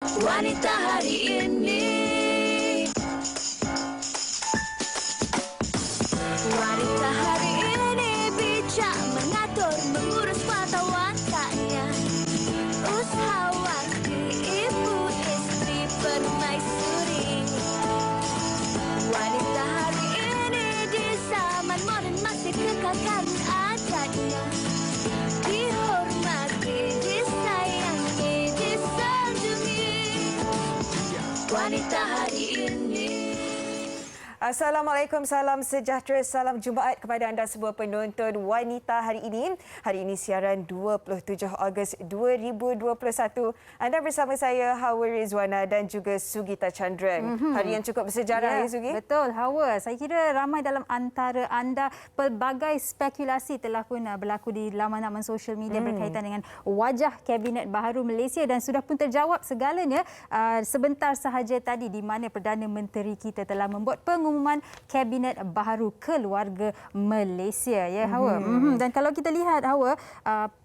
Wanita hari ini. Wanita hari ini bijak mengatur, mengurus mata wataknya. Usahawati, ibu istri permaisuri. Wanita hari ini di zaman modern masih kekalkan adatnya. Dihormati, disayangi, disanjungi. Wanita hari ini. Assalamualaikum, salam sejahtera, salam Jumaat kepada anda semua penonton Wanita hari ini. Hari ini siaran 27 Ogos 2021. Anda bersama saya Hawa Rizwana dan juga Sugita Chandran. Hari yang cukup bersejarah ya Sugi? Betul Hawa. Saya kira ramai dalam antara anda pelbagai spekulasi telah pun berlaku di laman-laman sosial media berkaitan dengan wajah Kabinet Baharu Malaysia dan sudah pun terjawab segalanya sebentar sahaja tadi di mana Perdana Menteri kita telah membuat pengumuman Kabinet Baharu Keluarga Malaysia ya Hawa. Dan kalau kita lihat Hawa,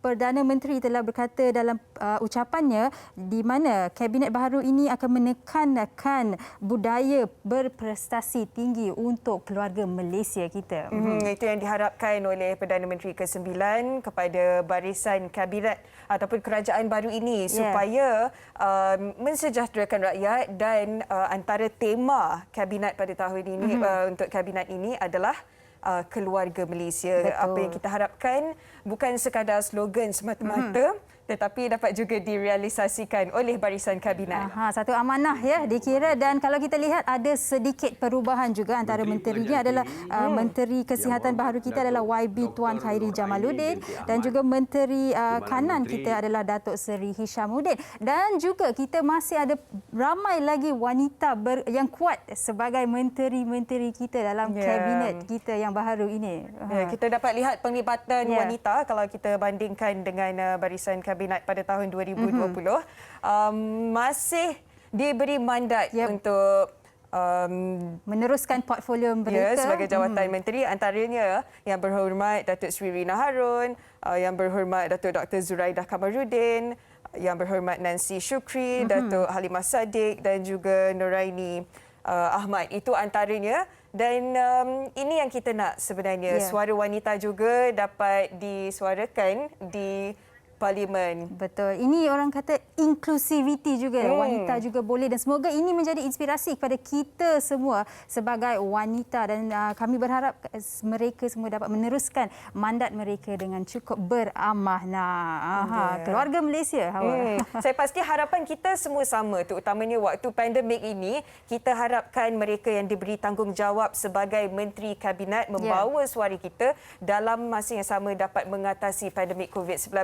Perdana Menteri telah berkata dalam ucapannya di mana Kabinet Baharu ini akan menekankan budaya berprestasi tinggi untuk keluarga Malaysia kita. Itu yang diharapkan oleh Perdana Menteri ke-9 kepada barisan kabinet ataupun kerajaan baru ini supaya mensejahterakan rakyat dan antara tema kabinet pada tahun ini untuk kabinet ini adalah keluarga Malaysia. Betul. Apa yang kita harapkan bukan sekadar slogan semata-mata tetapi dapat juga direalisasikan oleh barisan kabinet. Satu amanah ya dikira dan kalau kita lihat ada sedikit perubahan juga antara menterinya adalah Menteri Kesihatan baharu kita adalah YB Tuan Khairi Jamaluddin dan juga Menteri Kanan kita adalah Datuk Seri Hishamuddin dan juga kita masih ada ramai lagi wanita yang kuat sebagai menteri-menteri kita dalam kabinet kita yang baharu ini. Kita dapat lihat penglibatan wanita kalau kita bandingkan dengan barisan kabinet pada tahun 2020 masih diberi mandat untuk meneruskan portfolio mereka sebagai jawatan menteri, antaranya Yang Berhormat Datuk Seri Rina Harun, Yang Berhormat Datuk Dr. Zuraidah Kamaruddin, Yang Berhormat Nancy Shukri, Datuk Halimah Sadiq dan juga Noraini Ahmad. Itu antaranya. Dan ini yang kita nak sebenarnya, suara wanita juga dapat disuarakan di Parlimen. Betul. Ini orang kata inclusivity juga. Wanita juga boleh dan semoga ini menjadi inspirasi kepada kita semua sebagai wanita dan kami berharap mereka semua dapat meneruskan mandat mereka dengan cukup beramanah. Keluarga Malaysia. Saya pasti harapan kita semua sama, terutamanya waktu pandemik ini, kita harapkan mereka yang diberi tanggungjawab sebagai menteri kabinet membawa suara kita dalam masa yang sama dapat mengatasi pandemik COVID-19,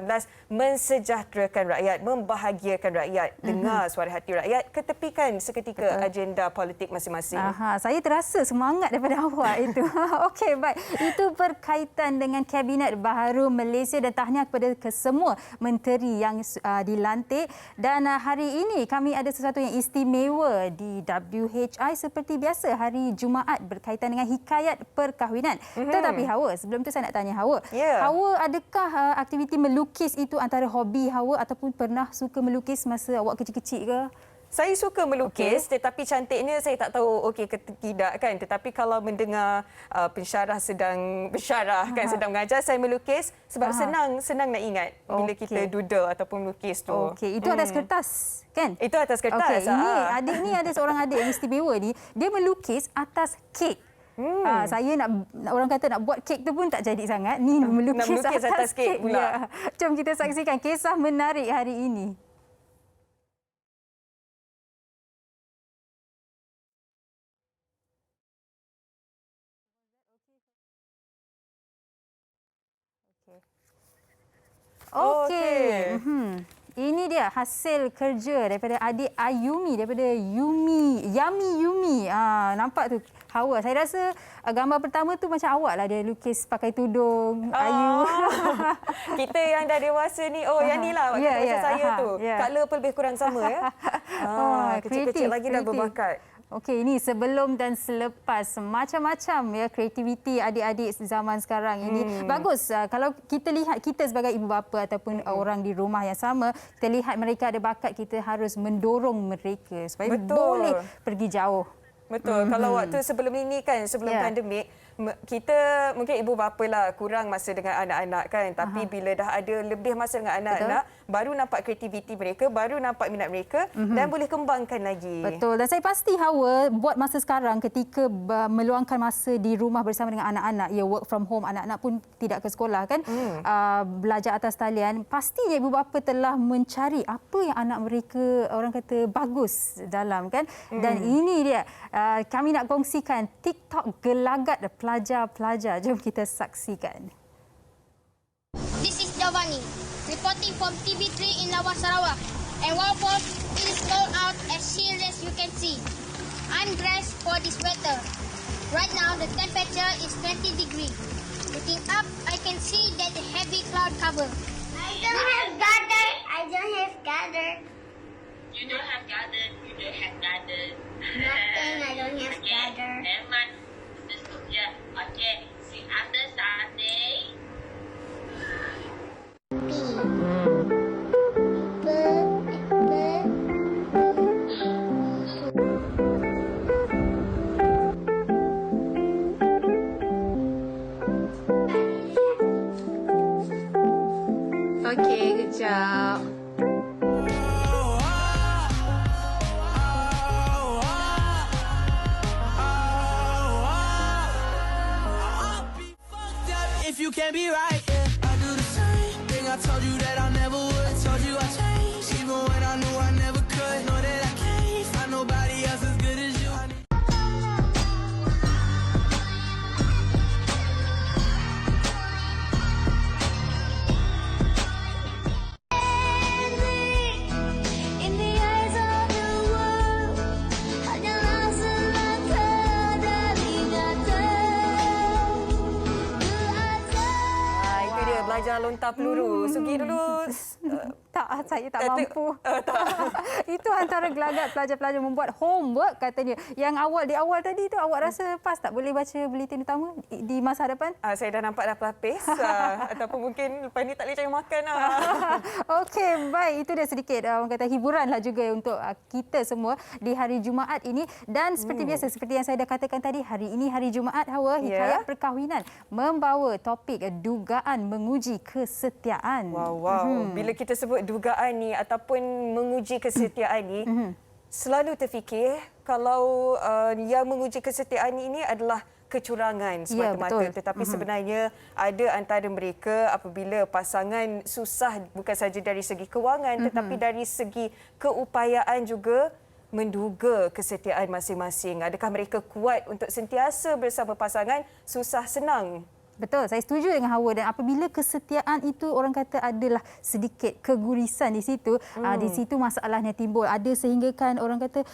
mensejahterakan rakyat, membahagiakan rakyat, dengar suara hati rakyat, ketepikan seketika agenda politik masing-masing. Saya terasa semangat daripada awak itu. Okey, baik. Itu berkaitan dengan Kabinet Baharu Malaysia dan tahniah kepada kesemua menteri yang dilantik. Dan hari ini kami ada sesuatu yang istimewa di WHI seperti biasa hari Jumaat berkaitan dengan hikayat perkahwinan. Tetapi Hawa, sebelum tu saya nak tanya Hawa. Hawa, adakah aktiviti melukis itu antara hobi Hawa ataupun pernah suka melukis masa awak kecil-kecil ke? Saya suka melukis, tetapi cantiknya saya tak tahu okey ke tidak kan. Tetapi kalau mendengar pensyarah sedang bersyarah kan, sedang mengajar, saya melukis sebab senang nak ingat bila kita doodle ataupun melukis tu. Okey, itu atas kertas kan? Itu atas kertas. Ini adik ni ada seorang adik yang istimewa ni, dia melukis atas kek. Saya orang kata nak buat kek tu pun tak jadi sangat. Ni melukis atas kek pula. Jom kita saksikan kisah menarik hari ini. Okey. Ini dia hasil kerja daripada adik Ayumi, daripada Yumi. Nampak tu Hawa. Saya rasa gambar pertama tu macam awak lah, dia lukis pakai tudung Ayu. Kita yang dah dewasa ni, yang ni lah macam saya tu. Color pun lebih kurang sama ya. Kecil-kecil lagi dah berbakat. Okey, ini sebelum dan selepas macam-macam ya kreativiti adik-adik zaman sekarang ini. Bagus kalau kita lihat kita sebagai ibu bapa ataupun orang di rumah yang sama, kita lihat mereka ada bakat, kita harus mendorong mereka supaya boleh pergi jauh. Betul. Kalau waktu sebelum ini kan, sebelum pandemik, kita mungkin ibu bapa lah kurang masa dengan anak-anak kan. Tapi bila dah ada lebih masa dengan anak-anak, baru nampak kreativiti mereka, baru nampak minat mereka dan boleh kembangkan lagi. Betul. Dan saya pasti Hawa buat masa sekarang ketika meluangkan masa di rumah bersama dengan anak-anak, ya work from home, anak-anak pun tidak ke sekolah kan, belajar atas talian, pastinya ibu bapa telah mencari apa yang anak mereka orang kata bagus dalam kan. Dan ini dia kami nak kongsikan TikTok gelagat pelajar-pelajar. Jom kita saksikan. This is Giovanni, reporting from TV3 in Lawas, Sarawak. And Walpole is rolled out as sheer as you can see. I'm dressed for this weather. Right now, the temperature is 20 degrees. Looking up, I can see that the heavy cloud cover. I don't have gather. I don't have gather. You don't have garden. You don't have garden. Nothing. I don't have Okay, gather. never mind. Just look here. Okay. See after Sunday. Okey, good job. If you can't be right, yeah, I do the same thing. I told you that I never would. Told you I changed, even when I knew I never could. Know that I can't find nobody else as good as you. In the eyes of the world, hanyalah selangkah dari nyata. Itu dia belajar lontar peluru. Sugi dulu. Tak, saya tak mampu. Tak. Itu antara gelagat pelajar-pelajar membuat homework katanya. Yang di awal tadi tu awak rasa pas tak boleh baca buletin utama di masa hadapan? Saya dah nampak dah pelapis. Ataupun mungkin lepas ni tak boleh cari makan lah. Okey, baik. Itu dia sedikit orang kata hiburan lah juga untuk kita semua di hari Jumaat ini. Dan seperti biasa, seperti yang saya dah katakan tadi, hari ini hari Jumaat, Hawa, Hikayat Perkahwinan membawa topik dugaan menguji kesetiaan. Wow. Bila kita sebut dugaan ni ataupun menguji kesetiaan ni, selalu terfikir kalau yang menguji kesetiaan ini adalah kecurangan semata-mata. Tetapi sebenarnya ada antara mereka apabila pasangan susah bukan saja dari segi kewangan tetapi dari segi keupayaan juga menduga kesetiaan masing-masing. Adakah mereka kuat untuk sentiasa bersama pasangan, susah senang? Betul, saya setuju dengan Hawa. Dan apabila kesetiaan itu orang kata adalah sedikit kegurisan di situ, di situ masalahnya timbul. Ada sehingga kan orang kata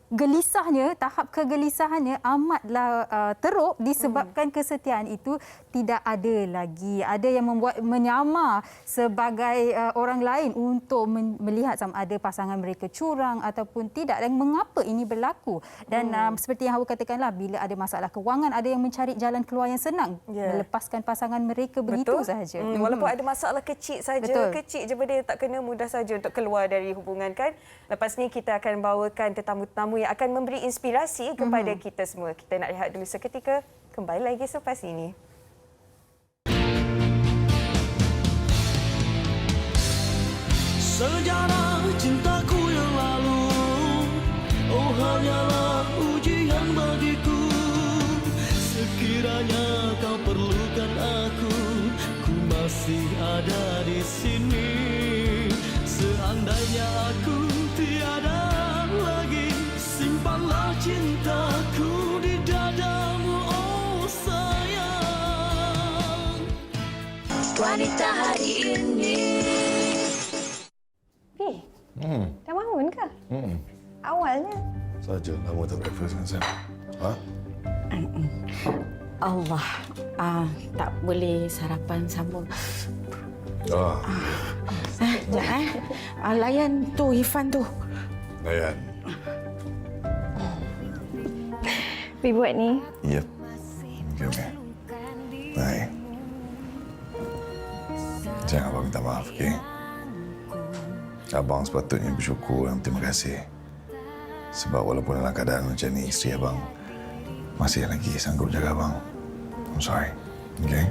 gelisahnya, tahap kegelisahannya amatlah teruk disebabkan kesetiaan itu tidak ada lagi. Ada yang membuat menyamar sebagai orang lain untuk melihat sama ada pasangan mereka curang ataupun tidak, dan mengapa ini berlaku. Dan seperti yang Hawa katakanlah, bila ada masalah kewangan, ada yang mencari jalan keluar yang senang. Melepaskan pasangan mereka begitu sahaja. Walaupun ada masalah kecil saja, kecil je benda tak kena, mudah saja untuk keluar dari hubungan kan. Lepas ni kita akan bawakan tetamu-tetamu yang akan memberi inspirasi kepada kita semua. Kita nak rehat dulu seketika, kembali lagi selepas ini. Sejarah cintaku yang lalu, oh hanyalah ujian bagiku. Sekiranya kau perlukan aku, ku masih ada di sini. Seandainya aku tiada lagi, simpanlah cintaku di dadamu, oh sayang. Wanita hari ini. Dah bangun ke? Awalnya. Saja lama tak breakfast dengan saya. Ha? Allah, tak boleh sarapan sama. Sekejap, Layan tu, Irfan tu. Layan. Pergi buat ni. Yep. Okey. Baik. Jangan abang minta maaf, okey? Abang sepatutnya bersyukur dan terima kasih. Sebab walaupun dalam keadaan macam ni, isteri abang masih lagi sanggup jaga abang. I'm sorry. Okey?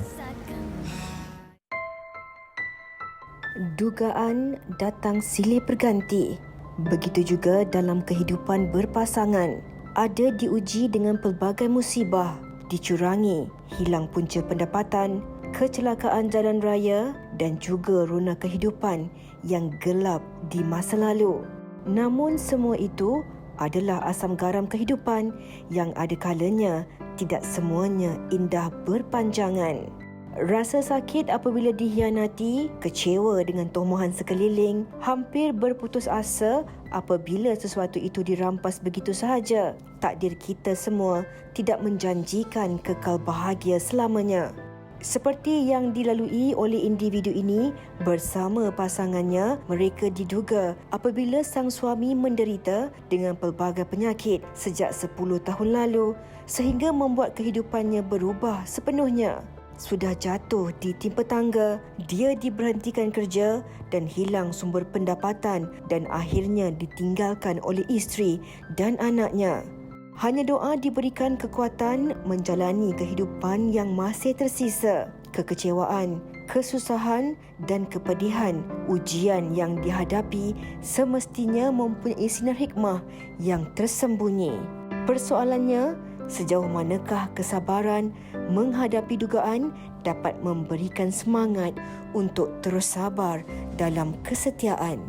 Dugaan datang silih berganti. Begitu juga dalam kehidupan berpasangan. Ada diuji dengan pelbagai musibah, dicurangi, hilang punca pendapatan, kecelakaan jalan raya dan juga rona kehidupan yang gelap di masa lalu. Namun semua itu adalah asam garam kehidupan yang ada kalanya tidak semuanya indah berpanjangan. Rasa sakit apabila dikhianati, kecewa dengan tomohan sekeliling, hampir berputus asa apabila sesuatu itu dirampas begitu sahaja. Takdir kita semua tidak menjanjikan kekal bahagia selamanya. Seperti yang dilalui oleh individu ini bersama pasangannya, mereka diduga apabila sang suami menderita dengan pelbagai penyakit sejak 10 tahun lalu sehingga membuat kehidupannya berubah sepenuhnya. Sudah jatuh ditimpa tangga, dia diberhentikan kerja dan hilang sumber pendapatan dan akhirnya ditinggalkan oleh isteri dan anaknya. Hanya doa diberikan kekuatan menjalani kehidupan yang masih tersisa. Kekecewaan, kesusahan dan kepedihan, ujian yang dihadapi semestinya mempunyai sinar hikmah yang tersembunyi. Persoalannya, sejauh manakah kesabaran menghadapi dugaan dapat memberikan semangat untuk terus sabar dalam kesetiaan.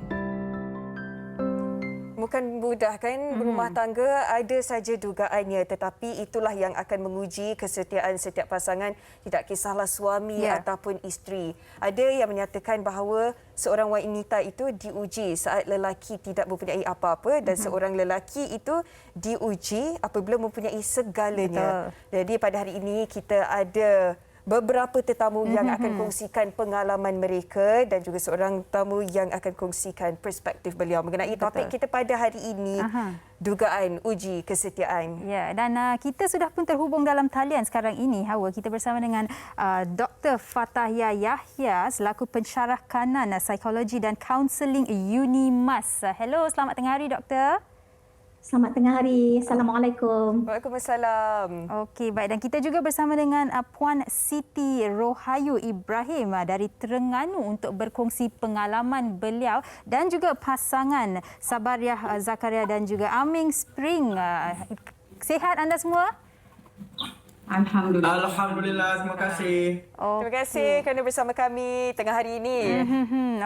Bukan mudah kan berumah tangga, ada saja dugaannya, tetapi itulah yang akan menguji kesetiaan setiap pasangan, tidak kisahlah suami ataupun isteri. Ada yang menyatakan bahawa seorang wanita itu diuji saat lelaki tidak mempunyai apa-apa dan seorang lelaki itu diuji apabila mempunyai segalanya. Betul. Jadi pada hari ini kita ada beberapa tetamu yang akan kongsikan pengalaman mereka dan juga seorang tamu yang akan kongsikan perspektif beliau mengenai topik kita pada hari ini, dugaan uji kesetiaan. Ya, dan kita sudah pun terhubung dalam talian sekarang ini, Hawa. Kita bersama dengan Dr. Fatahia Yahya selaku pensyarah kanan psikologi dan kaunseling UNIMAS. Hello, selamat tengah hari, Doktor. Selamat tengah hari. Assalamualaikum. Waalaikumsalam. Okey, baik. Dan kita juga bersama dengan Puan Siti Rohayu Ibrahim dari Terengganu untuk berkongsi pengalaman beliau dan juga pasangan Sabariah Zakaria dan juga Aming Spring. Sihat anda semua? Alhamdulillah. Alhamdulillah, terima kasih. Terima kasih kerana bersama kami tengah hari ini.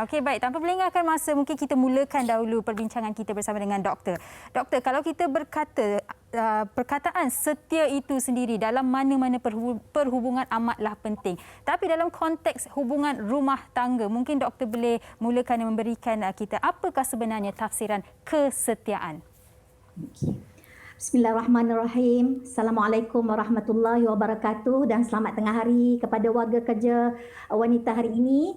Okey, baik. Tanpa melengahkan masa, mungkin kita mulakan dahulu perbincangan kita bersama dengan doktor. Doktor, kalau kita berkata perkataan setia itu sendiri dalam mana-mana perhubungan amatlah penting. Tapi dalam konteks hubungan rumah tangga, mungkin doktor boleh mulakan dan memberikan kita apakah sebenarnya tafsiran kesetiaan? Bismillahirrahmanirrahim. Assalamualaikum warahmatullahi wabarakatuh dan selamat tengah hari kepada warga kerja wanita hari ini,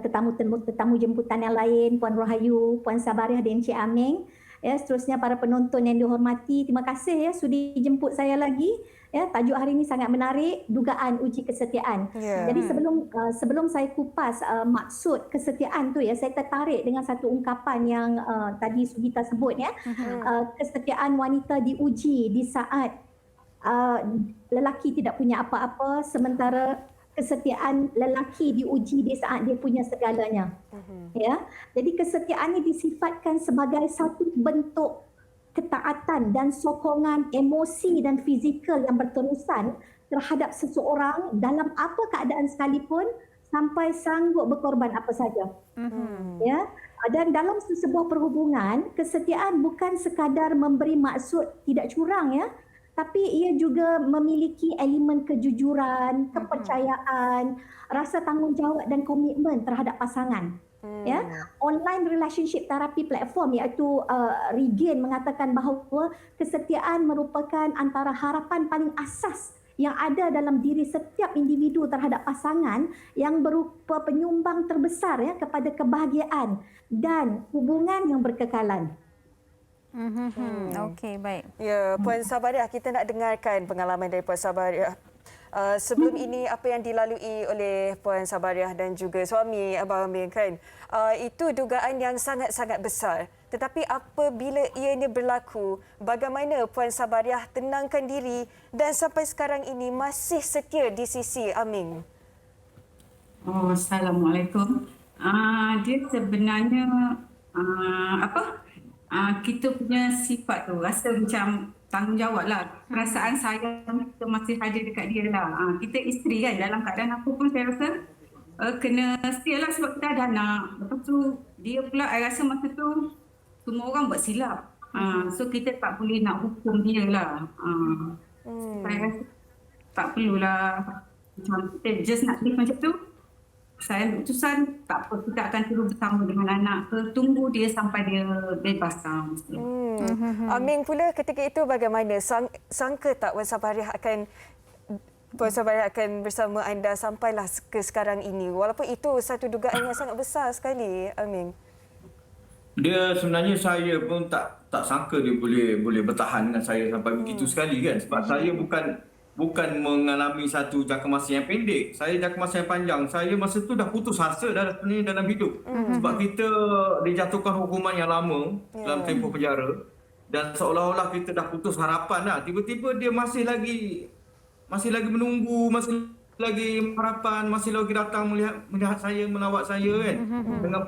tetamu jemputan yang lain, Puan Rohayu, Puan Sabariah dan Encik Aming. Ya, seterusnya para penonton yang dihormati, terima kasih ya sudi jemput saya lagi. Ya, tajuk hari ini sangat menarik, dugaan uji kesetiaan. Jadi sebelum saya kupas maksud kesetiaan tu ya, saya tertarik dengan satu ungkapan yang tadi Sugita sebut ya. Kesetiaan wanita diuji di saat lelaki tidak punya apa-apa, sementara kesetiaan lelaki diuji di saat dia punya segalanya. Ya. Jadi kesetiaan ini disifatkan sebagai satu bentuk ketaatan dan sokongan emosi dan fizikal yang berterusan terhadap seseorang dalam apa keadaan sekalipun sampai sanggup berkorban apa saja. Ya. Dan dalam sebuah perhubungan, kesetiaan bukan sekadar memberi maksud tidak curang ya, tapi ia juga memiliki elemen kejujuran, kepercayaan, rasa tanggungjawab dan komitmen terhadap pasangan. Ya, online relationship therapy platform iaitu Regain mengatakan bahawa kesetiaan merupakan antara harapan paling asas yang ada dalam diri setiap individu terhadap pasangan yang berupa penyumbang terbesar ya kepada kebahagiaan dan hubungan yang berkekalan. Okey, baik. Ya, Puan Sabariah, kita nak dengarkan pengalaman dari Puan Sabariah. Sebelum ini apa yang dilalui oleh Puan Sabariah dan juga suami Abang Amin kan, itu dugaan yang sangat-sangat besar. Tetapi apabila ianya berlaku, bagaimana Puan Sabariah tenangkan diri dan sampai sekarang ini masih setia di sisi Amin? Assalamualaikum. Dia sebenarnya kita punya sifat tu rasa macam tanggungjawab lah. Perasaan sayang kita masih ada dekat dia lah. Kita isteri kan, dalam keadaan apa pun saya rasa kena setia lah sebab kita ada anak. Lepas tu dia pula saya rasa masa tu semua orang buat silap. So kita tak boleh nak hukum dia lah. Saya rasa tak perlulah macam kita just nak live macam tu. Saya putusan tak apa, kita akan terus bersama dengan anak ke, tunggu dia sampai dia bebas. Amin pula ketika itu bagaimana? Sangka tak Puan Sabariah akan bersama anda sampailah ke sekarang ini? Walaupun itu satu dugaan yang sangat besar sekali, Amin. Dia sebenarnya saya pun tak sangka dia boleh bertahan dengan saya sampai begitu sekali kan. Sebab saya bukan mengalami satu jangka masa yang pendek. Saya jangka masa yang panjang. Saya masa tu dah putus asa dah sebenarnya dalam hidup. Sebab kita dijatuhkan hukuman yang lama dalam tempoh penjara. Dan seolah-olah kita dah putus harapan dah. Tiba-tiba dia masih lagi menunggu, masih lagi harapan, masih lagi datang melihat saya, melawat saya kan. Dengan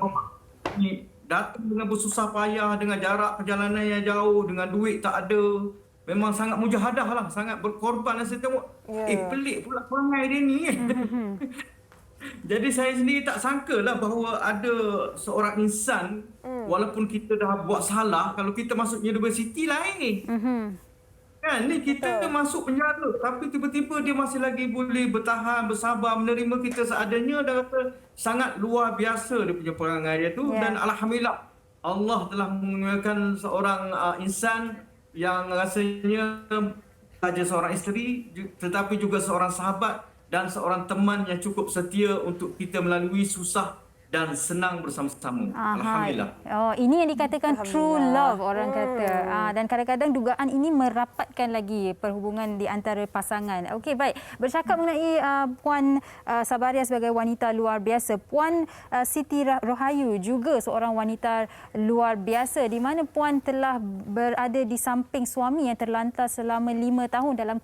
datang dengan bersusah payah, dengan jarak perjalanan yang jauh, dengan duit tak ada. Memang sangat mujahadah lah, sangat berkorban. Saya tengok, pelik pula perangai dia ni. Jadi saya sendiri tak sangka lah bahawa ada seorang insan, walaupun kita dah buat salah, kalau kita masuk universiti lain. Kan, ni kita masuk penjara, tapi tiba-tiba dia masih lagi boleh bertahan, bersabar, menerima kita seadanya. Dan rasa sangat luar biasa dia punya perangai dia tu. Dan Alhamdulillah, Allah telah menguliakan seorang insan yang rasanya saja seorang isteri tetapi juga seorang sahabat dan seorang teman yang cukup setia untuk kita melalui susah dan senang bersama-sama. Alhamdulillah. Ini yang dikatakan true love orang kata. Dan kadang-kadang dugaan ini merapatkan lagi perhubungan di antara pasangan. Okey, baik. Bercakap mengenai Puan Sabariah sebagai wanita luar biasa, Puan Siti Rohayu juga seorang wanita luar biasa di mana Puan telah berada di samping suami yang terlantar selama 5 tahun dalam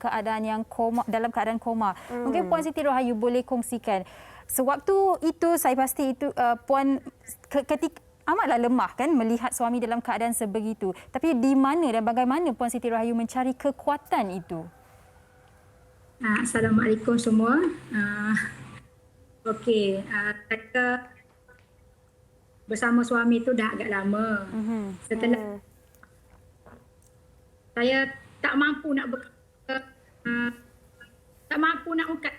keadaan koma. Mungkin Puan Siti Rohayu boleh kongsikan sewaktu itu, saya pasti itu Puan ketika amatlah lemah kan melihat suami dalam keadaan sebegitu. Tapi di mana dan bagaimana Puan Siti Rohayu mencari kekuatan itu? Assalamualaikum semua. Okey, saya bersama suami itu dah agak lama. Setelah saya tak mampu nak angkat.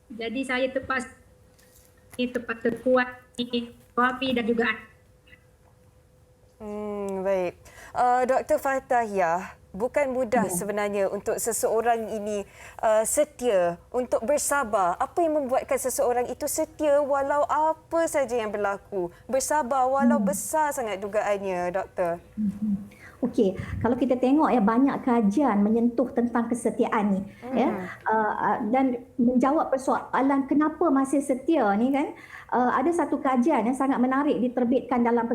Jadi saya terpaksa kuat suami dan juga anak. Baik. Dr. Fatahiyah, bukan mudah sebenarnya untuk seseorang ini setia, untuk bersabar. Apa yang membuatkan seseorang itu setia walau apa saja yang berlaku? Bersabar walau besar sangat dugaannya, Doktor. Okey, kalau kita tengok banyak kajian menyentuh tentang kesetiaan ni dan menjawab persoalan kenapa masih setia ni kan. Ada satu kajian yang sangat menarik diterbitkan dalam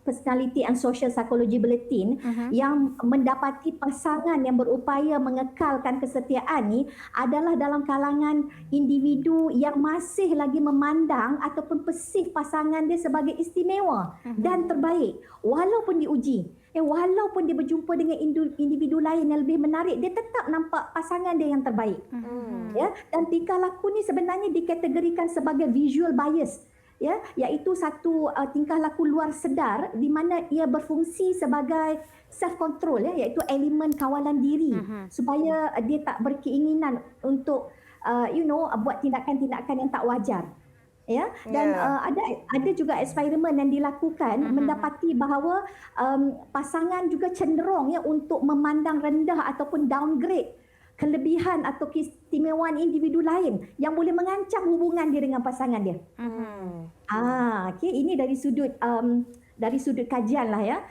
Personality and Social Psychology Bulletin yang mendapati pasangan yang berupaya mengekalkan kesetiaan ni adalah dalam kalangan individu yang masih lagi memandang ataupun persih pasangan dia sebagai istimewa dan terbaik walaupun diuji. Walaupun dia berjumpa dengan individu lain yang lebih menarik, dia tetap nampak pasangan dia yang terbaik. Dan tingkah laku ni sebenarnya dikategorikan sebagai visual bias. Iaitu satu tingkah laku luar sedar di mana ia berfungsi sebagai self control, iaitu elemen kawalan diri supaya dia tak berkeinginan untuk buat tindakan-tindakan yang tak wajar. Dan ada juga eksperimen yang dilakukan mendapati bahawa pasangan juga cenderung untuk memandang rendah ataupun downgrade kelebihan atau keistimewaan individu lain yang boleh mengancam hubungan dia dengan pasangan dia. Ini dari sudut dari sudut kajian lah ya.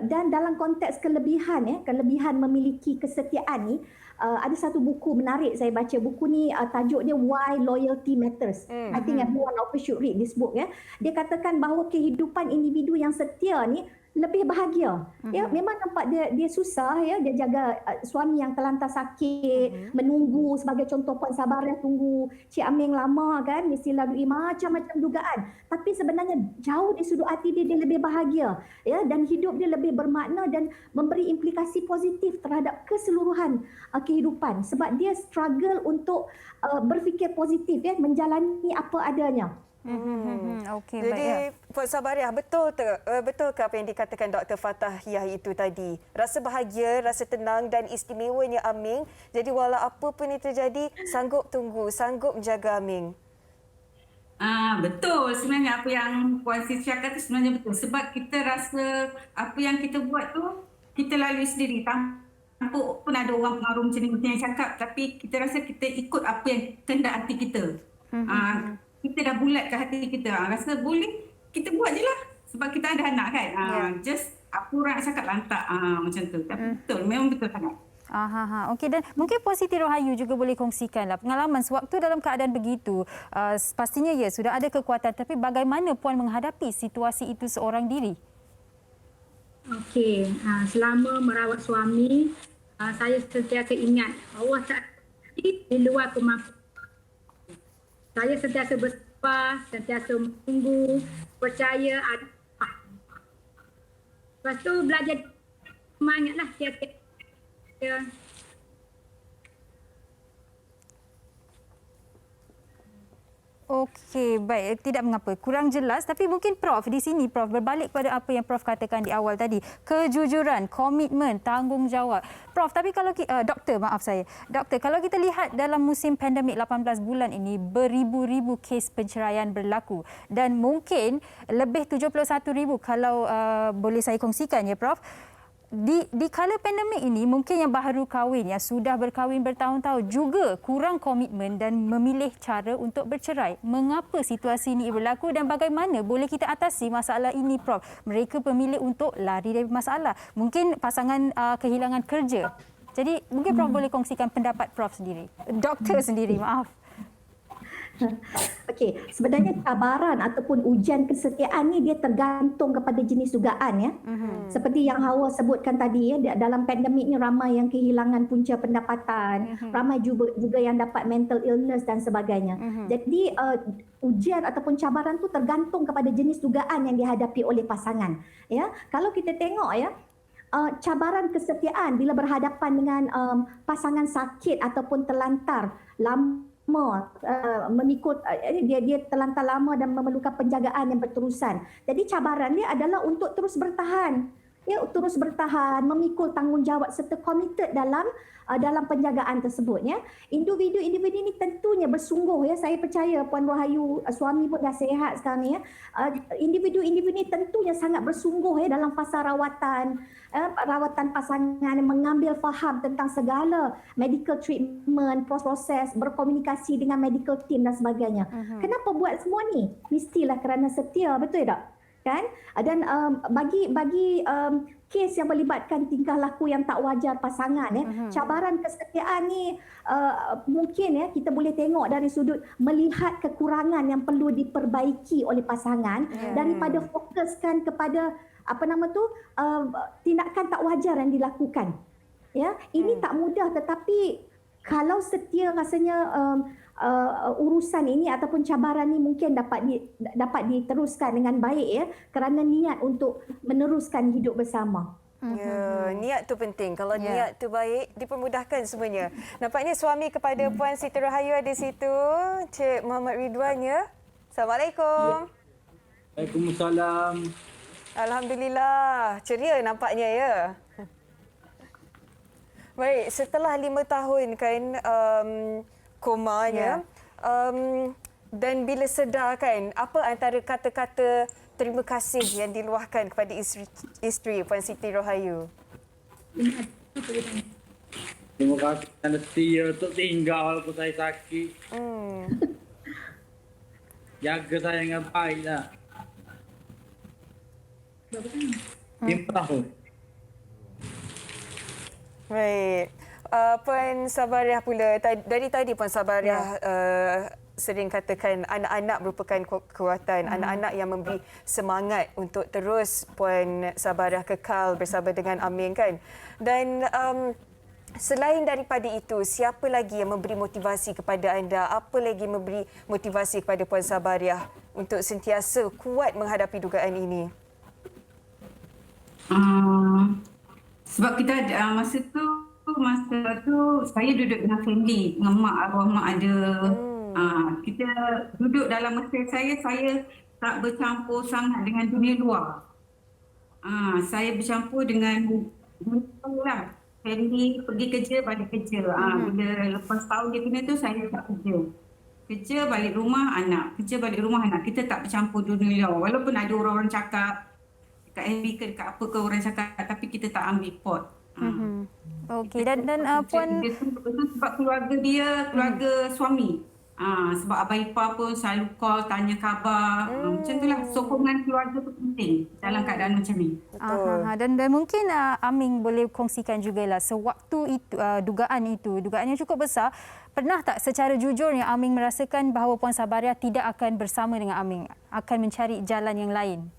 Dan dalam konteks kelebihan memiliki kesetiaan ni, ada satu buku menarik saya baca. Buku ni tajuk dia Why Loyalty Matters. I think everyone of us should read this book ya. Dia katakan bahawa kehidupan individu yang setia ni lebih bahagia. Ya, memang nampak dia susah ya, dia jaga suami yang terlantar sakit, menunggu sebagai contoh Puan Sabariah tunggu Cik Aming lama kan, mesti lalui macam-macam dugaan. Tapi sebenarnya jauh di sudut hati dia lebih bahagia ya, dan hidup dia lebih bermakna dan memberi implikasi positif terhadap keseluruhan kehidupan sebab dia struggle untuk berfikir positif ya, menjalani apa adanya. Okey, Jadi baik ya. Puan Sabariah, betul ke apa yang dikatakan Dr. Fatahiyah itu tadi? Rasa bahagia, rasa tenang dan istimewanya Aming. Jadi walau apa pun yang terjadi, sanggup tunggu, sanggup menjaga Aming. Betul. Sebenarnya apa yang Puan Siti kata sebenarnya betul. Sebab kita rasa apa yang kita buat tu, kita lalui sendiri. Tanpa pun ada orang pengaruh macam ni yang cakap. Tapi kita rasa kita ikut apa yang kehendak hati kita. Kita dah bulatkan hati kita. Rasa boleh, kita buat je lah. Sebab kita ada anak kan. Just apa orang nak cakap lantak. Macam tu. Tapi betul, memang betul sangat. Okey, dan mungkin Puan Siti Rohayu juga boleh kongsikanlah pengalaman sewaktu dalam keadaan begitu. Pastinya ya, sudah ada kekuatan. Tapi bagaimana Puan menghadapi situasi itu seorang diri? Okey, selama merawat suami, saya sentiasa ingat Allah tak di luar kemampuan. Saya sentiasa bersabar, sentiasa menunggu, percaya ada. Lepas tu belajar semangatlah tiap-tiap. Okey, baik. Tidak mengapa. Kurang jelas. Tapi mungkin Prof, di sini Prof berbalik pada apa yang Prof katakan di awal tadi. Kejujuran, komitmen, tanggungjawab. Prof, tapi kalau Doktor, kalau kita lihat dalam musim pandemik 18 bulan ini, beribu-ribu kes perceraian berlaku. Dan mungkin lebih 71,000 kalau boleh saya kongsikan ya Prof. Di kala pandemik ini, mungkin yang baru kahwin, yang sudah berkahwin bertahun-tahun juga kurang komitmen dan memilih cara untuk bercerai. Mengapa situasi ini berlaku dan bagaimana boleh kita atasi masalah ini, Prof? Mereka memilih untuk lari dari masalah. Mungkin pasangan kehilangan kerja. Jadi mungkin Prof boleh kongsikan pendapat Prof sendiri. Doktor sendiri, maaf. Okey, sebenarnya cabaran ataupun ujian kesetiaan ni dia tergantung kepada jenis dugaan ya. Seperti yang Hawa sebutkan tadi ya, dalam pandemik ni ramai yang kehilangan punca pendapatan, ramai juga yang dapat mental illness dan sebagainya. Jadi ujian ataupun cabaran tu tergantung kepada jenis dugaan yang dihadapi oleh pasangan. Ya, kalau kita tengok ya, cabaran kesetiaan bila berhadapan dengan pasangan sakit ataupun terlantar memikul dia terlantar lama dan memerlukan penjagaan yang berterusan. Jadi cabaran dia adalah untuk terus bertahan. Ya, terus bertahan, memikul tanggungjawab serta komited dalam penjagaan tersebut ya. Individu-individu ini tentunya bersungguh ya. Saya percaya Puan Rohayu, suami pun dah sihat sekarang ni ya. Individu-individu ini tentunya sangat bersungguh ya dalam fasa rawatan pasangan, mengambil faham tentang segala medical treatment, proses, berkomunikasi dengan medical team dan sebagainya. Kenapa buat semua ni? Mestilah kerana setia, betul tak? Kan? Dan bagi kes yang melibatkan tingkah laku yang tak wajar pasangan ya, cabaran kesetiaan ni mungkin ya kita boleh tengok dari sudut melihat kekurangan yang perlu diperbaiki oleh pasangan daripada fokuskan kepada tindakan tak wajar yang dilakukan. Ya, ini tak mudah, tetapi kalau setia rasanya urusan ini ataupun cabaran ini mungkin dapat diteruskan dengan baik ya, kerana niat untuk meneruskan hidup bersama. Ya, niat tu penting. Kalau niat tu baik, dipermudahkan semuanya. Nampaknya suami kepada Puan Siti Rohayu ada situ, Cik Muhammad Ridwan ya. Assalamualaikum. Waalaikumsalam. Alhamdulillah, ceria nampaknya ya. Baik, setelah 5 tahun kan komanya, dan bila sedar kan, apa antara kata-kata terima kasih yang diluahkan kepada isteri Puan Siti Rohayu? Terima kasih kerana setia untuk tinggal walaupun saya sakit. Jaga saya dengan baik lah. 5 tahun. Baik. Puan Sabariah pula, dari tadi Puan Sabariah sering katakan anak-anak merupakan kekuatan, anak-anak yang memberi semangat untuk terus Puan Sabariah kekal bersama dengan Aming kan. Dan selain daripada itu, siapa lagi yang memberi motivasi kepada anda? Apa lagi memberi motivasi kepada Puan Sabariah untuk sentiasa kuat menghadapi dugaan ini? Sebab kita masa tu saya duduk dengan family, dengan mak, arwah mak ada. Kita duduk dalam mesra saya tak bercampur sangat dengan dunia luar. Saya bercampur dengan lah. Family pergi kerja, balik kerja. Bila lepas tahun dia kena tu, saya tak kerja. Kerja, balik rumah, anak. Kerja, balik rumah, anak. Kita tak bercampur dunia luar. Walaupun ada orang-orang cakap, dekat FB ke dekat apa ke orang cakap, tapi kita tak ambil pot. Okey, dan Puan... Sebab keluarga dia, keluarga suami. Sebab abang ipar pun selalu call, tanya khabar. Macam itulah, sokongan keluarga tu penting dalam keadaan macam ni. Dan mungkin Aming boleh kongsikan jugalah sewaktu itu dugaan yang cukup besar, pernah tak secara jujurnya Aming merasakan bahawa Puan Sabariah tidak akan bersama dengan Aming, akan mencari jalan yang lain?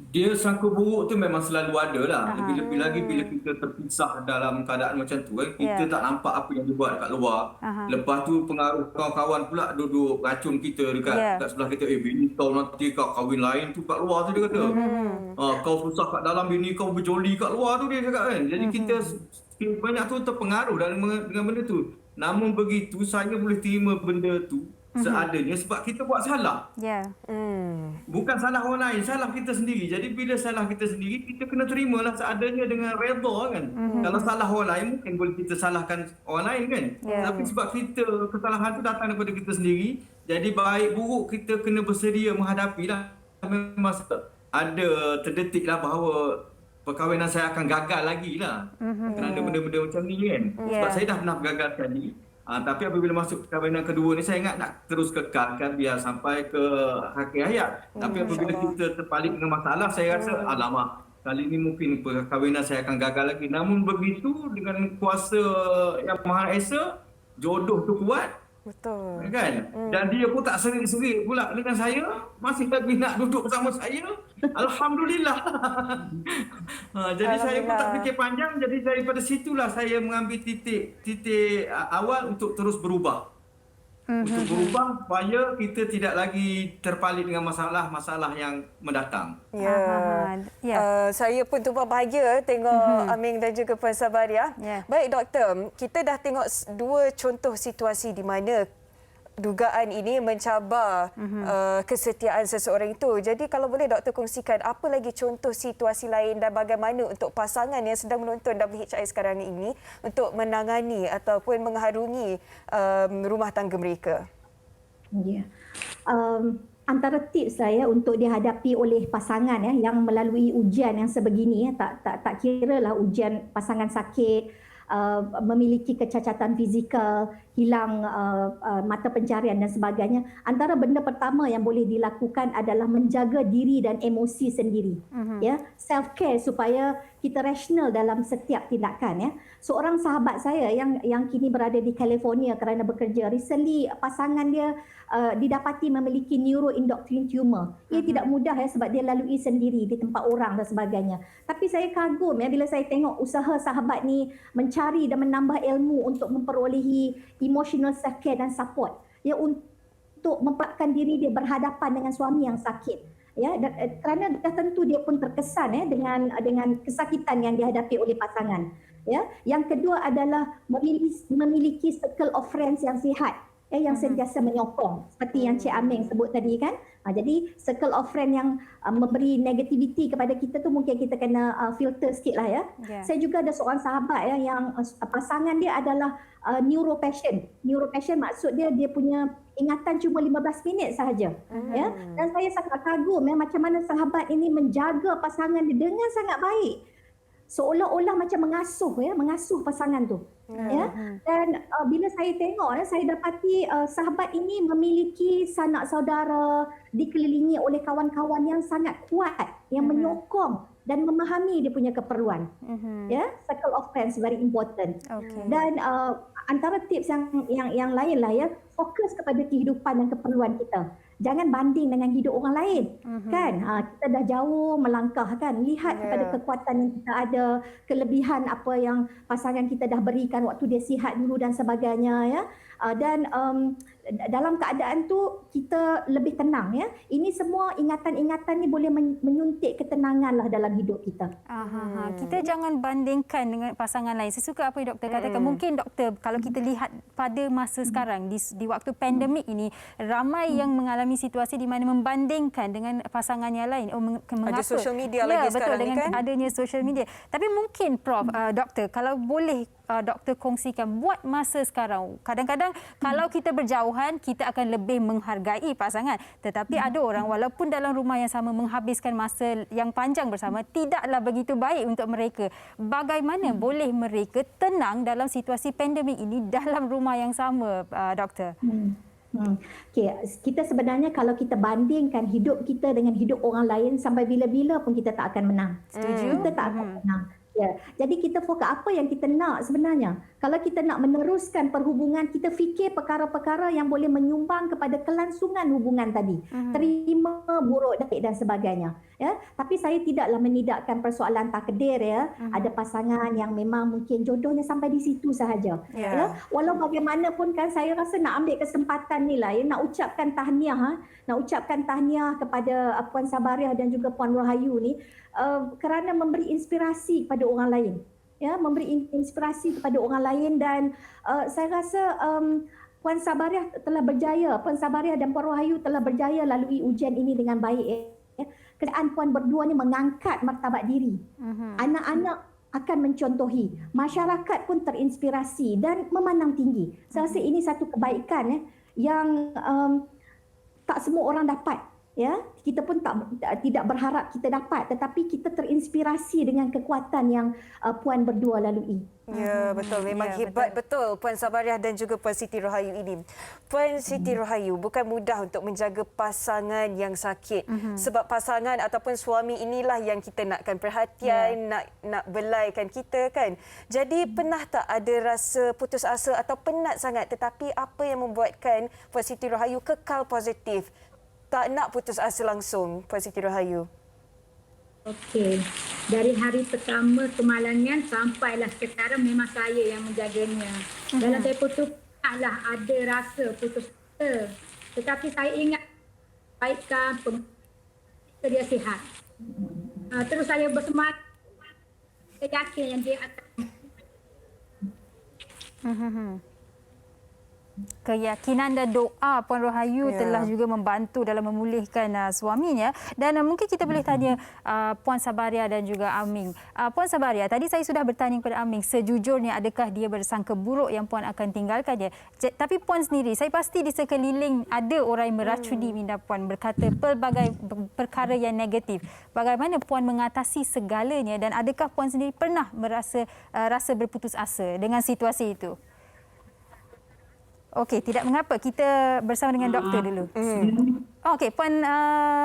Dia sangka buruk tu memang selalu ada lah. Lebih-lebih lagi bila kita terpisah dalam keadaan macam tu, kita tak nampak apa yang dia buat kat luar. Lepas tu pengaruh kawan-kawan pula duduk racun kita dekat sebelah kita. Bini kau nanti kau kahwin lain tu kat luar tu, dia kata. Kau susah kat dalam, bini kau berjoli kat luar tu, dia cakap kan. Jadi kita banyak tu terpengaruh dengan benda tu. Namun begitu, saya boleh terima benda tu seadanya sebab kita buat salah. Bukan salah orang lain, salah kita sendiri. Jadi bila salah kita sendiri, kita kena terimalah seadanya dengan redha kan. Kalau salah orang lain, mungkin boleh kita salahkan orang lain kan. Tapi sebab kesalahan tu datang daripada kita sendiri, jadi baik buruk kita kena bersedia menghadapilah. Memang ada terdetik lah bahawa perkahwinan saya akan gagal lagi lah. Kerana benda-benda macam ni kan. Sebab saya dah pernah gagal sekali. Tapi apabila masuk perkahwinan kedua ni, saya ingat nak terus kekalkan biar sampai ke akhir hayat. Tapi apabila kita terpalit dengan masalah, saya rasa alamak, kali ni mungkin perkahwinan saya akan gagal lagi. Namun begitu, dengan kuasa yang Maha Esa, jodoh tu kuat. Betul. Kan? Dan dia pun tak serik-serik pula dengan saya, masih lagi nak duduk bersama saya. Alhamdulillah. Jadi saya pun tak fikir panjang, jadi daripada situlah saya mengambil titik awal untuk terus berubah. Untuk berubah supaya kita tidak lagi terpalit dengan masalah-masalah yang mendatang. Saya pun tumpah bahagia tengok Aming dan juga Puan Sabariah. Baik doktor, kita dah tengok dua contoh situasi di mana dugaan ini mencabar kesetiaan seseorang itu. Jadi kalau boleh doktor kongsikan apa lagi contoh situasi lain dan bagaimana untuk pasangan yang sedang menonton WHI sekarang ini untuk menangani ataupun mengharungi rumah tangga mereka. Antara tips saya untuk dihadapi oleh pasangan yang melalui ujian yang sebegini, tak kiralah ujian pasangan sakit, memiliki kecacatan fizikal, hilang mata pencarian dan sebagainya. Antara benda pertama yang boleh dilakukan adalah menjaga diri dan emosi sendiri. Self care supaya kita rasional dalam setiap tindakan. Seorang sahabat saya yang kini berada di California kerana bekerja, recently pasangan dia didapati memiliki neuroendocrine tumor. Ia tidak mudah sebab dia lalui sendiri di tempat orang dan sebagainya. Tapi saya kagum bila saya tengok usaha sahabat ni mencari dan menambah ilmu untuk memperolehi emotional self care dan support. Untuk memprakkan diri dia berhadapan dengan suami yang sakit. Kerana dah tentu dia pun terkesan dengan kesakitan yang dihadapi oleh pasangan. Yang kedua adalah memiliki circle of friends yang sihat. Yang sentiasa menyokong seperti yang Cik Aming sebut tadi kan. Jadi circle of friend yang memberi negativity kepada kita tu mungkin kita kena filter sikit lah Saya juga ada seorang sahabat yang pasangan dia adalah neuropatient. Neuropatient maksud dia punya ingatan cuma 15 minit sahaja. Dan saya sangat kagum macam mana sahabat ini menjaga pasangan dia dengan sangat baik. seolah-olah macam mengasuh pasangan tu. Ya. Dan bila saya tengok, saya dapati sahabat ini memiliki sanak saudara, dikelilingi oleh kawan-kawan yang sangat kuat, yang menyokong dan memahami dia punya keperluan. Ya, circle of friends very important. Dan antara tips yang lain lah ya, fokus kepada kehidupan dan keperluan kita. Jangan banding dengan hidup orang lain. Kan? Kita dah jauh melangkah kan. Lihat kepada kekuatan yang kita ada, kelebihan apa yang pasangan kita dah berikan waktu dia sihat dulu dan sebagainya ya. Dan dalam keadaan tu kita lebih tenang ya. Ini semua ingatan-ingatan ni boleh menyuntik ketenangan lah dalam hidup kita. Kita jangan bandingkan dengan pasangan lain. Saya suka apa yang doktor katakan. Mungkin doktor, kalau kita lihat pada masa sekarang di waktu pandemik ini, ramai yang mengalami situasi di mana membandingkan dengan pasangan yang lain. Ada social media lagi sekarang dengan kan? adanya social media. Tapi mungkin Prof, doktor, kalau boleh doktor kongsikan buat masa sekarang. Kadang-kadang kalau kita berjauhan, kita akan lebih menghargai pasangan. Tetapi ada orang walaupun dalam rumah yang sama menghabiskan masa yang panjang bersama, tidaklah begitu baik untuk mereka. Bagaimana boleh mereka tenang dalam situasi pandemik ini dalam rumah yang sama, doktor? Okay. Kita sebenarnya kalau kita bandingkan hidup kita dengan hidup orang lain, sampai bila-bila pun kita tak akan menang. Setuju? Kita tak akan menang. Ya, jadi kita fokus apa yang kita nak sebenarnya. Kalau kita nak meneruskan perhubungan, kita fikir perkara-perkara yang boleh menyumbang kepada kelangsungan hubungan tadi. Terima buruk dan sebagainya. Ya, tapi saya tidaklah menidakkan persoalan takdir ya. Ada pasangan yang memang mungkin jodohnya sampai di situ sahaja. Ya, walau bagaimanapun kan saya rasa nak ambil kesempatan ni lah ya, nak ucapkan tahniah kepada Puan Sabariah dan juga Puan Rahayu ni kerana memberi inspirasi kepada orang lain. Ya, memberi inspirasi kepada orang lain dan saya rasa Puan Sabariah telah berjaya, Puan Sabariah dan Puan Rahayu telah berjaya lalui ujian ini dengan baik ya. Kerajaan puan berdua ni mengangkat martabat diri. Anak-anak akan mencontohi, masyarakat pun terinspirasi dan memandang tinggi. Saya rasa ini satu kebaikan yang tak semua orang dapat. Ya, kita pun tidak berharap kita dapat, tetapi kita terinspirasi dengan kekuatan yang puan berdua lalui. Ya, betul. Memang hebat betul Puan Sabariah dan juga Puan Siti Rahayu ini. Puan Siti Rahayu, bukan mudah untuk menjaga pasangan yang sakit. Sebab pasangan ataupun suami inilah yang kita nakkan perhatian, nak belaikan kita kan. Jadi pernah tak ada rasa putus asa atau penat sangat, tetapi apa yang membuatkan Puan Siti Rahayu kekal positif? Tak nak putus asa langsung, Puan Siti Rahayu. Okey. Dari hari pertama kemalangan sampailah sekarang memang saya yang menjaganya. Dalam tempoh tu lah ada rasa putus asa. Tetapi saya ingat baikkan dia sihat. Terus saya bersemangat. Saya yakin yang dia akan keyakinan dan doa Puan Rahayu telah juga membantu dalam memulihkan suaminya. Dan mungkin kita boleh tanya Puan Sabariah dan juga Aming. Puan Sabariah, tadi saya sudah bertanya kepada Aming, sejujurnya adakah dia bersangka buruk yang Puan akan tinggalkan dia? Tapi Puan sendiri, saya pasti di sekeliling ada orang yang meracuni minda Puan, berkata pelbagai perkara yang negatif. Bagaimana Puan mengatasi segalanya dan adakah Puan sendiri pernah merasa rasa berputus asa dengan situasi itu? Okey, tidak mengapa. Kita bersama dengan doktor dulu. Okey, Puan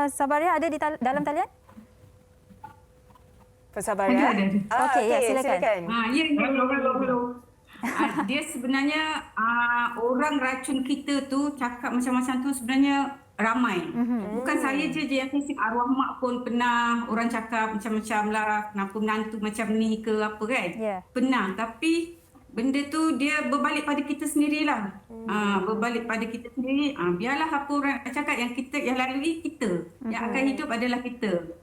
Sabariah ada di dalam talian? Puan Sabariah? Okey, ya, silakan. Hello. Dia sebenarnya orang racun kita tu cakap macam-macam tu sebenarnya ramai. Bukan saya je yang kasih, arwah mak pun pernah orang cakap macam-macam lah, kenapa menantu macam ni ke apa kan. Pernah, tapi benda tu dia berbalik pada kita sendirilah. Berbalik pada kita sendiri. Biarlah apa orang cakap, yang kita yang lalui kita. Yang akan hidup adalah kita.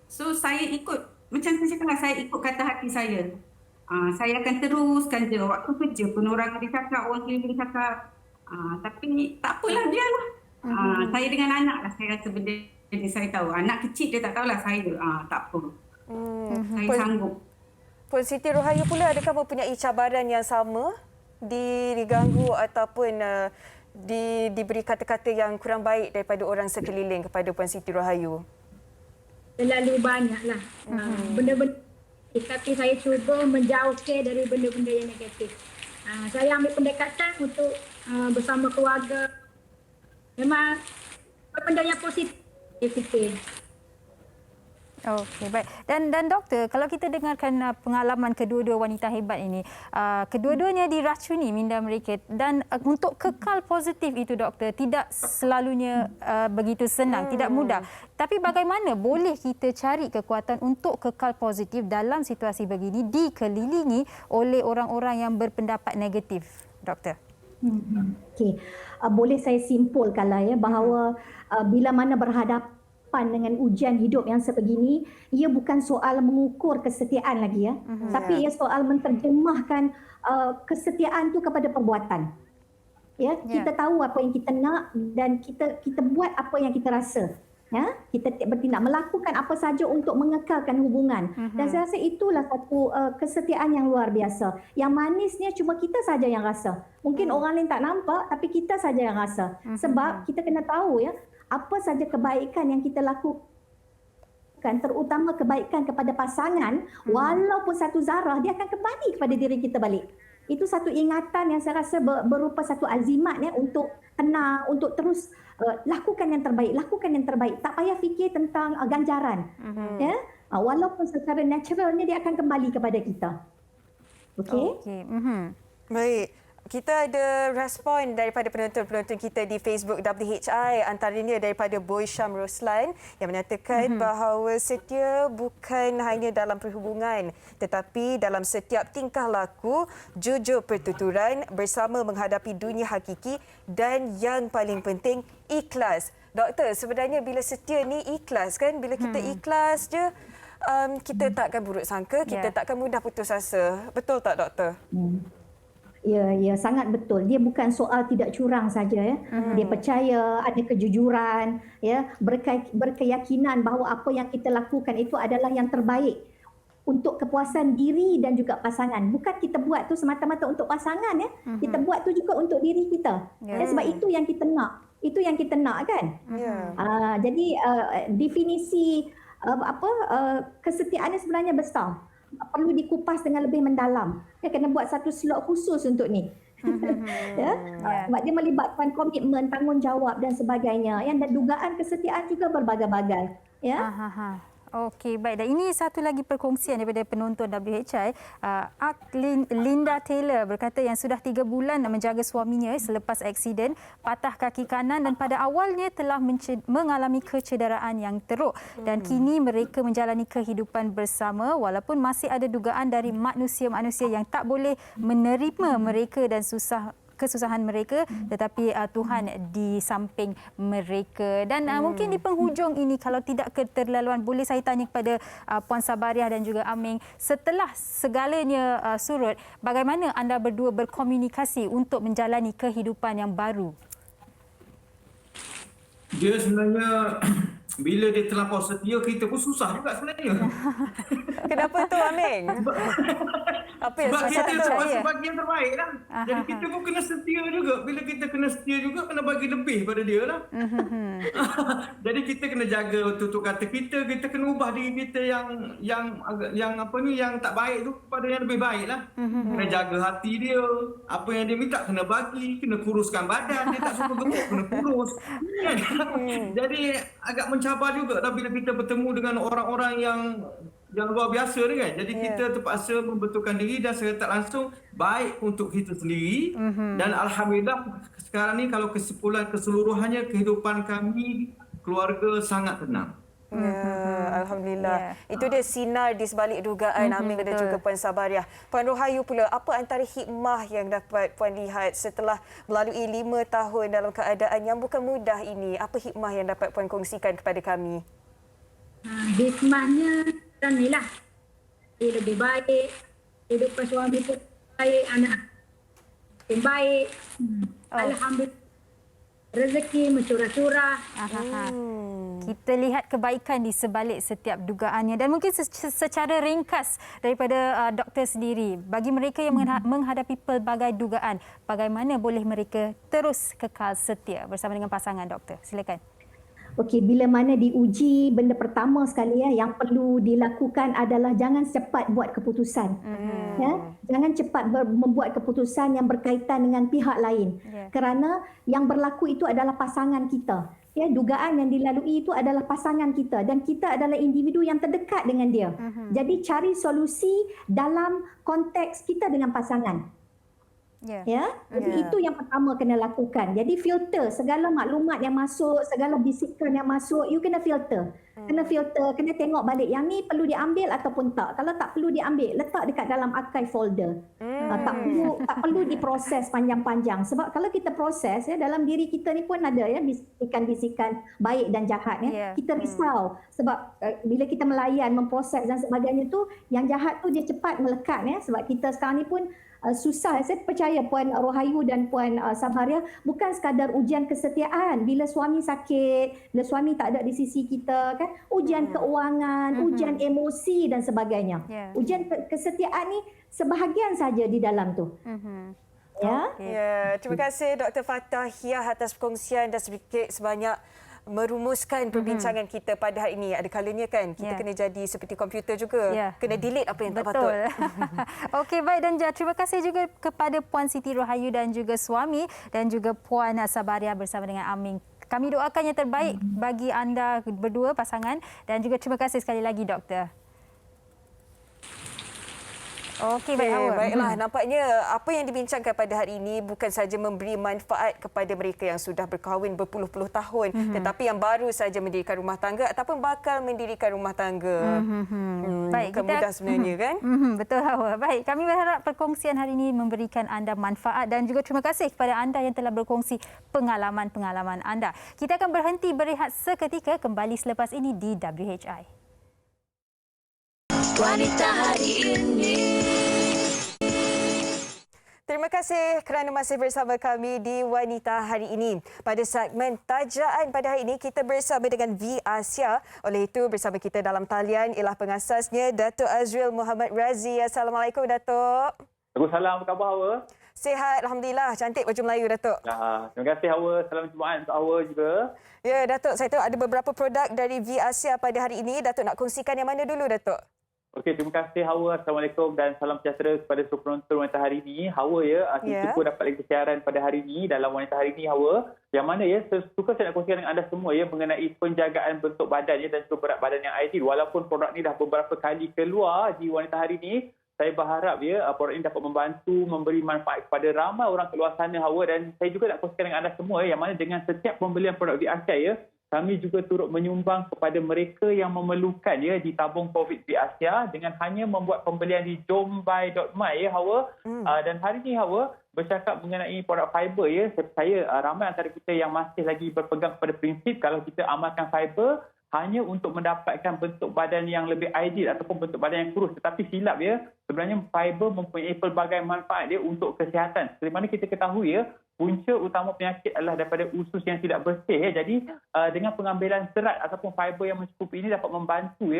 So saya ikut, macam saya cakap lah, saya ikut kata hati saya. Saya akan teruskan je. Waktu kerja pun orang ada cakap, orang keliling cakap. Tapi tak apalah, biarlah. Saya dengan anak lah, saya rasa benda ni saya tahu. Anak kecil dia tak tahulah saya. Tak apa. Saya sanggup. Puan Siti Rahayu pula, adakah mempunyai cabaran yang sama? Diganggu ataupun diberi kata-kata yang kurang baik daripada orang sekeliling kepada Puan Siti Rahayu? Terlalu banyaklah. Benda-benda Tapi saya cuba menjauhkan dari benda-benda yang negatif. Saya ambil pendekatan untuk bersama keluarga. Memang benda yang positif. Okey, baik. Dan doktor, kalau kita dengarkan pengalaman kedua-dua wanita hebat ini, kedua-duanya diracuni minda mereka dan untuk kekal positif itu doktor tidak selalunya begitu senang, tidak mudah. Tapi bagaimana boleh kita cari kekuatan untuk kekal positif dalam situasi begini dikelilingi oleh orang-orang yang berpendapat negatif, doktor? Okey, boleh saya simpulkanlah ya bahawa bila mana berhadapan dengan ujian hidup yang sebegini, ia bukan soal mengukur kesetiaan lagi ya, tapi ia soal menterjemahkan kesetiaan tu kepada perbuatan. Ya, kita tahu apa yang kita nak dan kita buat apa yang kita rasa. Ya, kita bertindak melakukan apa saja untuk mengekalkan hubungan. Dan saya rasa itulah satu kesetiaan yang luar biasa. Yang manisnya cuma kita saja yang rasa. Mungkin orang lain tak nampak tapi kita saja yang rasa. Sebab kita kena tahu ya, apa saja kebaikan yang kita lakukan, terutama kebaikan kepada pasangan, walaupun satu zarah, dia akan kembali kepada diri kita balik. Itu satu ingatan yang saya rasa berupa satu azimat ya, untuk tenang, untuk terus lakukan yang terbaik. Tak payah fikir tentang ganjaran. Ya? Walaupun secara naturalnya dia akan kembali kepada kita. Okey? Baik. Kita ada respon daripada penonton-penonton kita di Facebook WHI, antaranya daripada Boy Syam Roslan yang menyatakan bahawa setia bukan hanya dalam perhubungan tetapi dalam setiap tingkah laku, jujur pertuturan bersama menghadapi dunia hakiki dan yang paling penting ikhlas. Doktor, sebenarnya bila setia ni ikhlas kan? Bila kita ikhlas je, kita takkan buruk sangka, kita takkan mudah putus asa. Betul tak doktor? Ya, sangat betul. Dia bukan soal tidak curang saja ya. Dia percaya, ada kejujuran, ya, berkeyakinan bahawa apa yang kita lakukan itu adalah yang terbaik untuk kepuasan diri dan juga pasangan. Bukan kita buat tu semata-mata untuk pasangan ya. Kita buat tu juga untuk diri kita. Sebab itu yang kita nak. Itu yang kita nak kan? Jadi definisi kesetiaan sebenarnya besar. Perlu dikupas dengan lebih mendalam. Dia kena buat satu slot khusus untuk ni. Sebab dia melibatkan komitmen, tanggungjawab dan sebagainya. Dan dugaan kesetiaan juga berbagai-bagai. Ya. Okey, baik. Dan ini satu lagi perkongsian daripada penonton WHI. Linda Taylor berkata yang sudah 3 bulan menjaga suaminya selepas aksiden patah kaki kanan dan pada awalnya telah mengalami kecederaan yang teruk. Dan kini mereka menjalani kehidupan bersama walaupun masih ada dugaan dari manusia-manusia yang tak boleh menerima mereka dan kesusahan mereka, tetapi Tuhan di samping mereka. Dan mungkin di penghujung ini, kalau tidak keterlaluan, boleh saya tanya kepada Puan Sabariah dan juga Aming, setelah segalanya surut, bagaimana anda berdua berkomunikasi untuk menjalani kehidupan yang baru? Dia sebenarnya bila dia terlampau setia, kita pun susah juga sebenarnya. Kenapa tu Aming? Apa yang sebab kita percaya? bagi yang terbaik lah. Jadi kita pun kena setia juga. Bila kita kena setia juga, kena bagi lebih pada dia lah. Jadi kita kena jaga tutur kata kita kena ubah diri kita yang tak baik tu kepada yang lebih baik lah. Kena jaga hati dia. Apa yang dia minta kena bagi, kena kuruskan badan. Dia tak suka gemuk, kena kurus. Jadi agak mencabar juga lah bila kita bertemu dengan orang-orang yang luar biasa ni kan. Jadi kita terpaksa membetulkan diri dan secara tak langsung baik untuk kita sendiri. Dan alhamdulillah sekarang ni kalau kesimpulan keseluruhannya kehidupan kami keluarga sangat tenang. Alhamdulillah. Itu dia sinar di sebalik dugaan Aming dan juga Puan Sabariah. Puan Rohayu pula, apa antara hikmah yang dapat Puan lihat setelah melalui 5 tahun dalam keadaan yang bukan mudah ini? Apa hikmah yang dapat Puan kongsikan kepada kami? Hikmahnya ni lah. Dia lebih baik, hidupan suami pun baik, anak yang baik. Alhamdulillah. Rezeki mencurah-curah. Kita lihat kebaikan di sebalik setiap dugaannya. Dan mungkin secara ringkas daripada doktor sendiri, bagi mereka yang menghadapi pelbagai dugaan, bagaimana boleh mereka terus kekal setia bersama dengan pasangan doktor? Silakan. Okey, bila mana diuji, benda pertama sekali yang perlu dilakukan adalah jangan cepat buat keputusan. Jangan cepat membuat keputusan yang berkaitan dengan pihak lain. Kerana yang berlaku itu adalah pasangan kita. Dugaan yang dilalui itu adalah pasangan kita dan kita adalah individu yang terdekat dengan dia. Jadi cari solusi dalam konteks kita dengan pasangan. Jadi itu yang pertama kena lakukan. Jadi filter segala maklumat yang masuk, segala bisikan yang masuk, you kena filter. Kena tengok balik yang ni perlu diambil ataupun tak. Kalau tak perlu diambil, letak dekat dalam archive folder. Tak perlu diproses panjang-panjang. Sebab kalau kita proses dalam diri kita ni pun ada bisikan-bisikan baik dan jahat Kita risau sebab bila kita melayan, memproses dan sebagainya tu, yang jahat tu dia cepat melekat sebab kita sekarang ni pun susah. Saya percaya Puan Rohayu dan Puan Sabharia bukan sekadar ujian kesetiaan bila suami sakit, bila suami tak ada di sisi kita kan, ujian keuangan, ujian emosi dan sebagainya. Ujian kesetiaan ni sebahagian saja di dalam tu. Terima kasih Dr. Fatahiyah atas perkongsian dan sedikit sebanyak merumuskan perbincangan kita pada hari ini. Ada kalanya kan kita kena jadi seperti komputer juga. Kena delete apa yang tak patut. Okey, baik, dan terima kasih juga kepada Puan Siti Rohayu dan juga suami dan juga Puan Sabharia bersama dengan Aming. Kami doakan yang terbaik bagi anda berdua pasangan dan juga terima kasih sekali lagi doktor. Okey, baiklah. Nampaknya apa yang dibincangkan pada hari ini bukan saja memberi manfaat kepada mereka yang sudah berkahwin berpuluh-puluh tahun, tetapi yang baru saja mendirikan rumah tangga ataupun bakal mendirikan rumah tangga. Baik, bukan mudah sebenarnya kan? Betul, Hawa. Baik, kami berharap perkongsian hari ini memberikan anda manfaat dan juga terima kasih kepada anda yang telah berkongsi pengalaman-pengalaman anda. Kita akan berhenti berehat seketika, kembali selepas ini di WHI. Wanita hari ini. Terima kasih kerana masih bersama kami di Wanita Hari Ini. Pada segmen Tajaan pada hari ini, kita bersama dengan V Asia. Oleh itu, bersama kita dalam talian ialah pengasasnya, Datuk Azril Muhammad Razi. Assalamualaikum, Datuk. Waalaikumsalam, apa khabar Hawa? Sihat, Alhamdulillah. Cantik baju Melayu, Datuk. Terima kasih Hawa. Salam Jumaat untuk Hawa juga. Ya, Datuk. Saya tahu ada beberapa produk dari V Asia pada hari ini. Datuk nak kongsikan yang mana dulu, Datuk? Okey, terima kasih Hawa. Assalamualaikum dan salam sejahtera kepada seluruh penonton Wanita Hari Ini. Hawa kita pun dapat lagi siaran pada hari ini dalam Wanita Hari Ini Hawa. Yang mana suka saya nak kongsikan dengan anda semua mengenai penjagaan bentuk badan dan juga berat badan yang ideal. Walaupun produk ni dah beberapa kali keluar di Wanita Hari Ini, saya berharap produk ini dapat membantu memberi manfaat kepada ramai orang ke luar sana Hawa, dan saya juga nak kongsikan dengan anda semua yang mana dengan setiap pembelian produk di Asia kami juga turut menyumbang kepada mereka yang memerlukan di tabung COVID di Asia dengan hanya membuat pembelian di jombai.my Hawa. Dan hari ini Hawa bercakap mengenai produk fiber saya percaya ramai antara kita yang masih lagi berpegang kepada prinsip kalau kita amalkan fiber hanya untuk mendapatkan bentuk badan yang lebih ideal ataupun bentuk badan yang kurus. Tetapi silap sebenarnya fiber mempunyai pelbagai manfaat untuk kesihatan. Seperti mana kita ketahui punca utama penyakit adalah daripada usus yang tidak bersih. Jadi dengan pengambilan serat ataupun fiber yang mencukupi ini dapat membantu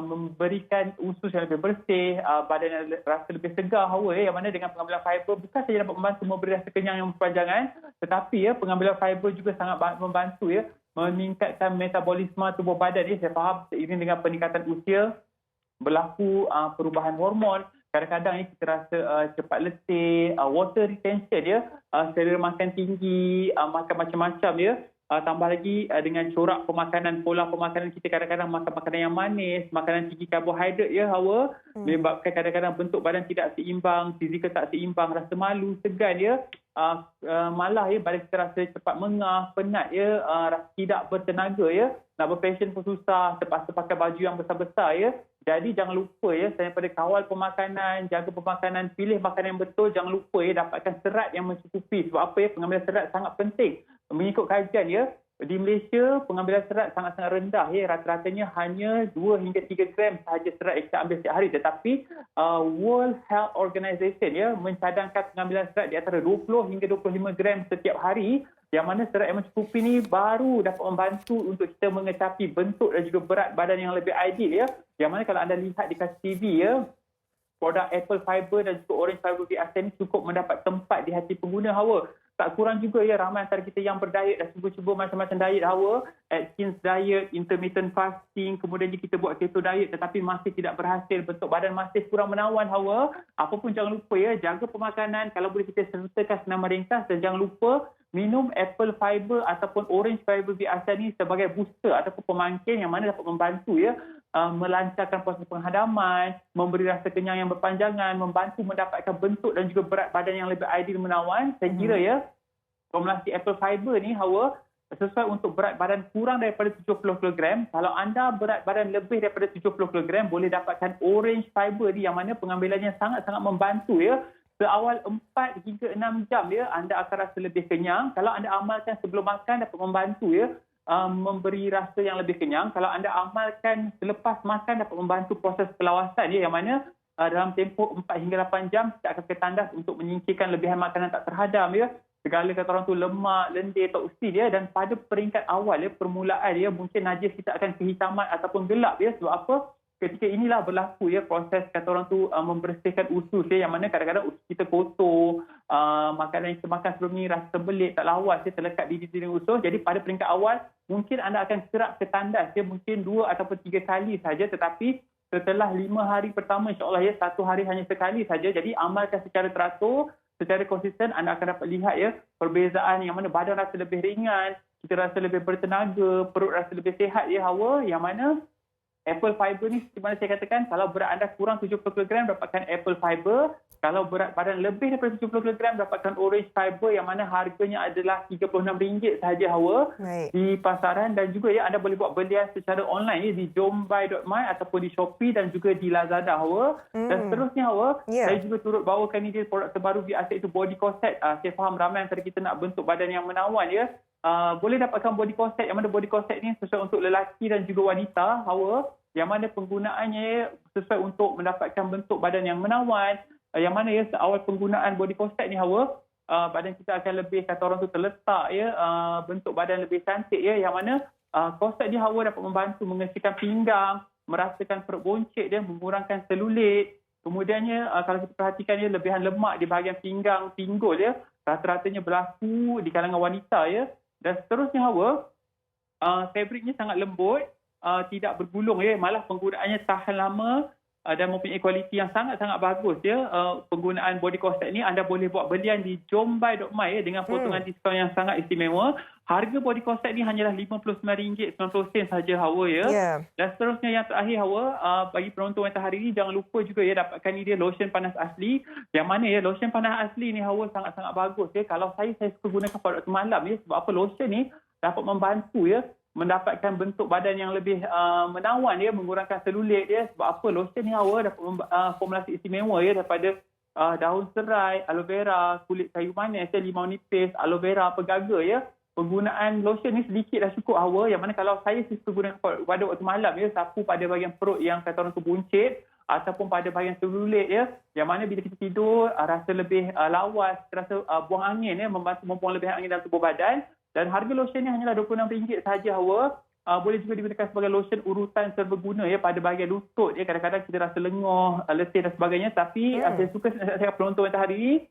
memberikan usus yang lebih bersih, badan yang rasa lebih segar Hawa, yang mana dengan pengambilan fiber bukan saja dapat membantu memberi rasa kenyang yang berpanjangan, tetapi pengambilan fiber juga sangat membantu meningkatkan metabolisme tubuh badan. Saya faham seiring dengan peningkatan usia berlaku perubahan hormon. Kadang-kadang kita rasa cepat letih, water retention selera makan tinggi, makan macam-macam tambah lagi dengan corak pemakanan, pola pemakanan kita kadang-kadang makan makanan yang manis, makanan tinggi karbohidrat Hawa, menyebabkan kadang-kadang bentuk badan tidak seimbang, fizikal tak seimbang, rasa malu, segan malah badan kita rasa cepat mengah, penat rasa tidak bertenaga nak berpassion pun susah, terpaksa pakai baju yang besar-besar Jadi jangan lupa daripada kawal pemakanan, jaga pemakanan, pilih makanan yang betul, jangan lupa dapatkan serat yang mencukupi. Sebab apa pengambilan serat sangat penting. Mengikut kajian di Malaysia pengambilan serat sangat-sangat rendah rata-ratanya hanya 2 hingga 3 gram sahaja serat yang kita ambil setiap hari, tetapi World Health Organization mencadangkan pengambilan serat di antara 20 hingga 25 gram setiap hari, yang mana serat yang mencukupi ni baru dapat membantu untuk kita mengecapi bentuk dan juga berat badan yang lebih ideal yang mana kalau anda lihat di kasih TV produk Apple Fiber dan juga Orange Fiber di Asia ni cukup mendapat tempat di hati pengguna Hawa. tak kurang juga ya ramai antara kita yang berdiet dah cuba-cuba macam-macam diet Hawa, Atkins diet, intermittent fasting, kemudian kita buat keto diet tetapi masih tidak berhasil, bentuk badan masih kurang menawan Hawa. Apa pun jangan lupa ya, jaga pemakanan, kalau boleh kita sertakan senaman ringkas dan jangan lupa minum apple fiber ataupun orange fiber biasa ni sebagai booster ataupun pemangkin yang mana dapat membantu ya melancarkan proses penghadaman, memberi rasa kenyang yang berpanjangan, membantu mendapatkan bentuk dan juga berat badan yang lebih ideal menawan. Saya kira ya, formulasi apple fiber ni Hawa sesuai untuk berat badan kurang daripada 70 kg. Kalau anda berat badan lebih daripada 70 kg, boleh dapatkan orange fiber ni yang mana pengambilannya sangat-sangat membantu ya. Seawal 4 hingga 6 jam ya, anda akan rasa lebih kenyang. Kalau anda amalkan sebelum makan dapat membantu ya. Memberi rasa yang lebih kenyang. Kalau anda amalkan selepas makan dapat membantu proses pelawasan ya, yang mana dalam tempoh 4 hingga 8 jam kita akan ketandas untuk menyingkirkan lebihan makanan tak terhadam ya. Segala kata orang tu lemak, lendir, toksin ya, dan pada peringkat awal ya, permulaan ya, mungkin najis kita akan kehitaman ataupun gelap ya. Sebab apa? Ketika inilah berlaku ya proses kata orang tu membersihkan usus ya, yang mana kadang-kadang usus kita kotor, makanan yang kita makan sebelum ni rasa terbelit, tak lawas ya, terlekat di dinding usus. Jadi pada peringkat awal mungkin anda akan kerap ketandas ya, mungkin 2 ataupun 3 kali saja, tetapi setelah 5 hari pertama insya-Allah ya, 1 hari hanya sekali saja. Jadi amalkan secara teratur, secara konsisten, anda akan dapat lihat ya perbezaan yang mana badan rasa lebih ringan, kita rasa lebih bertenaga, perut rasa lebih sihat ya Hawa, yang mana apple fiber ni seperti mana saya katakan, kalau berat anda kurang 70 kg dapatkan apple fiber, kalau berat badan lebih daripada 70 kg dapatkan orange fiber yang mana harganya adalah RM36 sahaja Hawa di pasaran. Dan juga ya anda boleh buat belian secara online ya, di jombai.my ataupun di Shopee dan juga di Lazada Hawa. Dan seterusnya Hawa, saya juga turut bawakan ini produk terbaru biasa itu body corset. Saya faham ramai antara kita nak bentuk badan yang menawan ya. Boleh dapatkan body corset, yang mana body corset ni sesuai untuk lelaki dan juga wanita Hawa, yang mana penggunaannya sesuai untuk mendapatkan bentuk badan yang menawan, yang mana ya seawal penggunaan body corset ni Hawa, badan kita akan lebih kata orang tu terletak ya, bentuk badan lebih cantik ya, yang mana corset ni Hawa dapat membantu mengecilkan pinggang, merasakan perut boncit dia, mengurangkan selulit. Kemudiannya kalau kita perhatikan ya, lebihan lemak di bahagian pinggang, pinggul ya, rata-ratanya berlaku di kalangan wanita ya. Dan seterusnya Hawa, fabriknya sangat lembut, tidak bergulung ya, malah penggunaannya tahan lama dan mempunyai kualiti yang sangat-sangat bagus ya. Penggunaan body corset ni anda boleh buat belian di jombai.my ya, dengan potongan diskaun yang sangat istimewa. Harga body corset ni hanyalah RM59.90 sahaja Hawa ya. Dan seterusnya yang terakhir Hawa, bagi penonton wanita hari ini jangan lupa juga ya dapatkan ni dia lotion panas asli, yang mana ya lotion panas asli ni Hawa sangat-sangat bagus ya. Kalau saya suka gunakan pada waktu malam ya, sebab apa lotion ni dapat membantu ya mendapatkan bentuk badan yang lebih menawan ya, mengurangkan selulit ya. Sebab apa? Lotion ni Hawa dapat formulasi istimewa ya daripada daun serai, aloe vera, kulit kayu manis, limau nipis, aloe vera, pegaga ya. Penggunaan lotion ni sedikit dah cukup Hawa, yang mana kalau saya suka gunakan pada waktu malam ya, sapu pada bahagian perut yang kata orang tu buncit ataupun pada bahagian selulit ya, yang mana bila kita tidur rasa lebih lawas, rasa buang angin ya, membantu membuang lebihan angin dalam tubuh badan. Dan harga lotion ni hanyalah RM26 sahaja Hawa. Boleh juga digunakan sebagai lotion urutan serbaguna ya pada bahagian lutut ya. Kadang-kadang kita rasa lengoh, letih dan sebagainya. Tapi saya suka saya penonton wanita hari ini,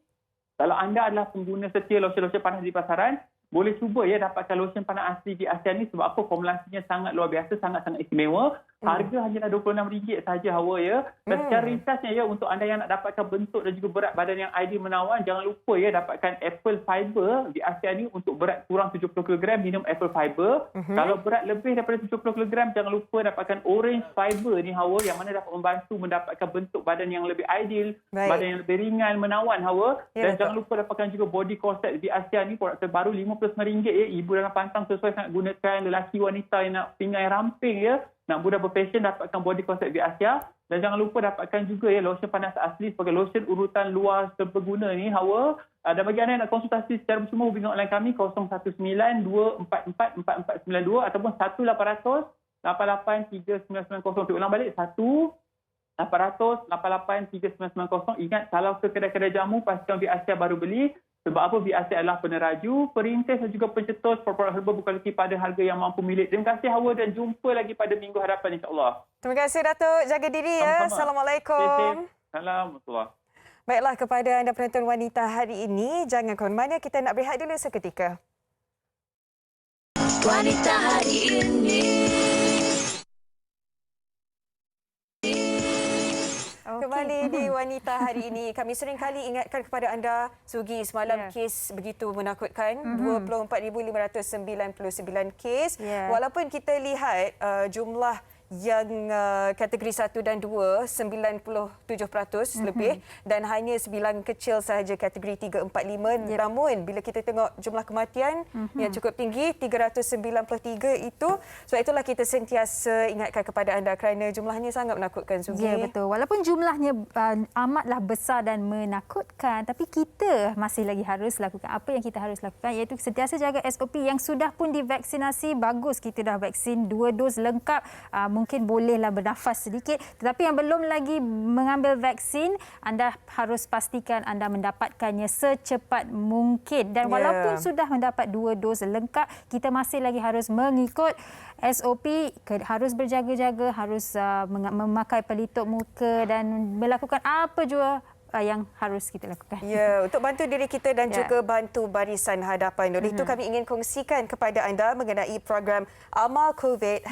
kalau anda adalah pengguna setia lotion-lotion panas di pasaran, boleh cuba ya dapatkan lotion panas asli di ASEAN ni. Sebab apa? Formulasinya sangat luar biasa, sangat-sangat istimewa. Harga hanyalah RM26 sahaja Hawa ya. Dan secara ringkasnya ya, untuk anda yang nak dapatkan bentuk dan juga berat badan yang ideal menawan, jangan lupa ya dapatkan apple fiber di ASEAN ni. Untuk berat kurang 70 kg minum apple fiber. Kalau berat lebih daripada 70 kg jangan lupa dapatkan orange fiber ni Hawa, yang mana dapat membantu mendapatkan bentuk badan yang lebih ideal, badan yang lebih ringan menawan Hawa. Dan jangan lupa dapatkan juga body corset di ASEAN ni, produk terbaru RM59 ya. Ibu dalam pantang sesuai sangat gunakan, lelaki wanita yang nak pinggang yang ramping ya, nak mudah berfashion, dapatkan body corset di Asia. Dan jangan lupa dapatkan juga ya lotion panas asli sebagai lotion urutan luar serbaguna ni Hawa. Dan bagi anda yang nak konsultasi secara bersama, hubungi online kami 019-244-4492 ataupun 1-800-88-3990. Untuk ulang balik 1-800-88-3990. Ingat, kalau ke kedai-kedai jamu pastikan Asia baru beli. Sebab apa? Asia adalah peneraju, perintis dan juga pencetus produk herba berkualiti pada harga yang mampu milik. Terima kasih Hawa dan jumpa lagi pada minggu hadapan insya-Allah. Terima kasih Datuk. Jaga diri ya. Sama-sama. Assalamualaikum. Assalamualaikum. Baiklah, kepada anda penonton wanita hari ini, jangan ke mana, kita nak berehat dulu seketika. Wanita hari ini. Kembali di Wanita hari ini, kami sering kali ingatkan kepada anda, Sugi, semalam kes begitu menakutkan, 24,599 kes. Walaupun kita lihat jumlah yang kategori 1 dan 2 97% lebih dan hanya 9 kecil sahaja kategori 3, 4, 5. Namun bila kita tengok jumlah kematian yang cukup tinggi 393 itu, sebab itulah kita sentiasa ingatkan kepada anda kerana jumlahnya sangat menakutkan, Sugi. Ya, betul. Walaupun jumlahnya amatlah besar dan menakutkan, tapi kita masih lagi harus lakukan apa yang kita harus lakukan, iaitu sentiasa jaga SOP. Yang sudah pun divaksinasi, bagus kita dah vaksin 2 dos lengkap, mungkin bolehlah bernafas sedikit. Tetapi yang belum lagi mengambil vaksin, anda harus pastikan anda mendapatkannya secepat mungkin. Dan walaupun sudah mendapat 2 dos lengkap, kita masih lagi harus mengikut SOP, harus berjaga-jaga, harus memakai pelitup muka dan melakukan apa jua yang harus kita lakukan. Ya, untuk bantu diri kita dan juga bantu Barisan Hadapan. Oleh itu kami ingin kongsikan kepada anda mengenai program Amal COVID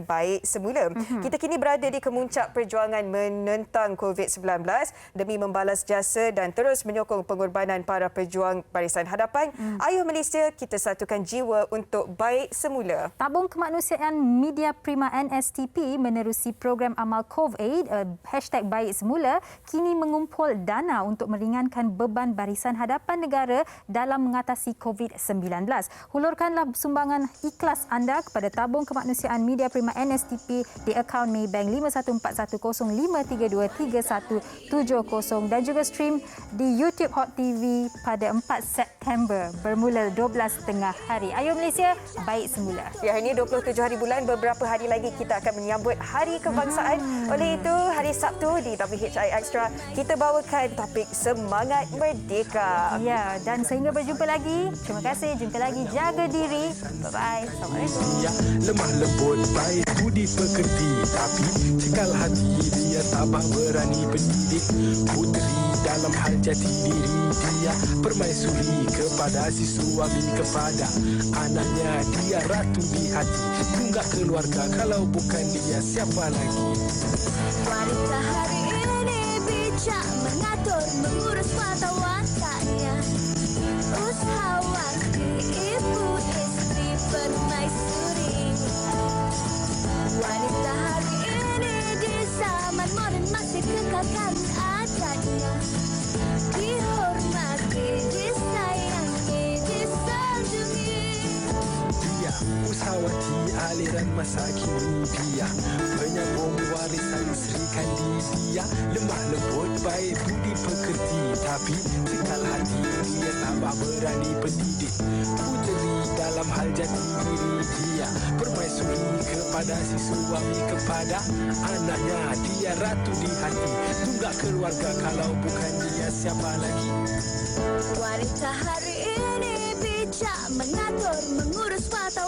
#Baik Semula. Kita kini berada di kemuncak perjuangan menentang COVID-19 demi membalas jasa dan terus menyokong pengorbanan para pejuang Barisan Hadapan. Ayuh Malaysia, kita satukan jiwa untuk baik semula. Tabung Kemanusiaan Media Prima NSTP menerusi program Amal COVID #Baik Semula kini mengumpul dana untuk meringankan beban Barisan Hadapan Negara dalam mengatasi COVID-19. Hulurkanlah sumbangan ikhlas anda kepada Tabung Kemanusiaan Media Prima NSTP di akaun Maybank 514105323170 dan juga stream di YouTube Hot TV pada 4 September bermula 12.30 hari. Ayuh Malaysia, baik semula. Ya, ini 27 hari bulan, beberapa hari lagi kita akan menyambut Hari Kebangsaan. Oleh itu, hari Sabtu di WHI Extra, kita bawa topik Semangat Merdeka. Ya, dan sehingga berjumpa lagi. Terima kasih. Jumpa lagi. Jaga diri. Bye-bye. Assalamualaikum. Dia lemah lembut, baik budi pekerti, tapi cekal hati dia tabah berani pendidik. Puteri dalam hal jati diri dia permaisuri kepada si suami, kepada anaknya dia ratu di hati. Tunggak keluarga, kalau bukan dia siapa lagi? Wanita hari ini bijak mengatur, mengurus mata wataknya. Usahawan, ibu, istri, permaisuri. Wanita hari ini di zaman moden masih kekalkan adatnya. Dihormati, disayangi, disanjungi. Dia usahawati aliran masa kini, dia penyambung warisan Sri Kandi. Dia lemah lembut, baik budi pekerti, tapi cekal hati dia tabah berani pendidik. Puteri dalam hal jati diri dia permaisuri kepada si suami, kepada anaknya dia ratu di hati. Tunggak keluarga, kalau bukan dia siapa lagi? Wanita hari ini bijak mengatur, mengurus mata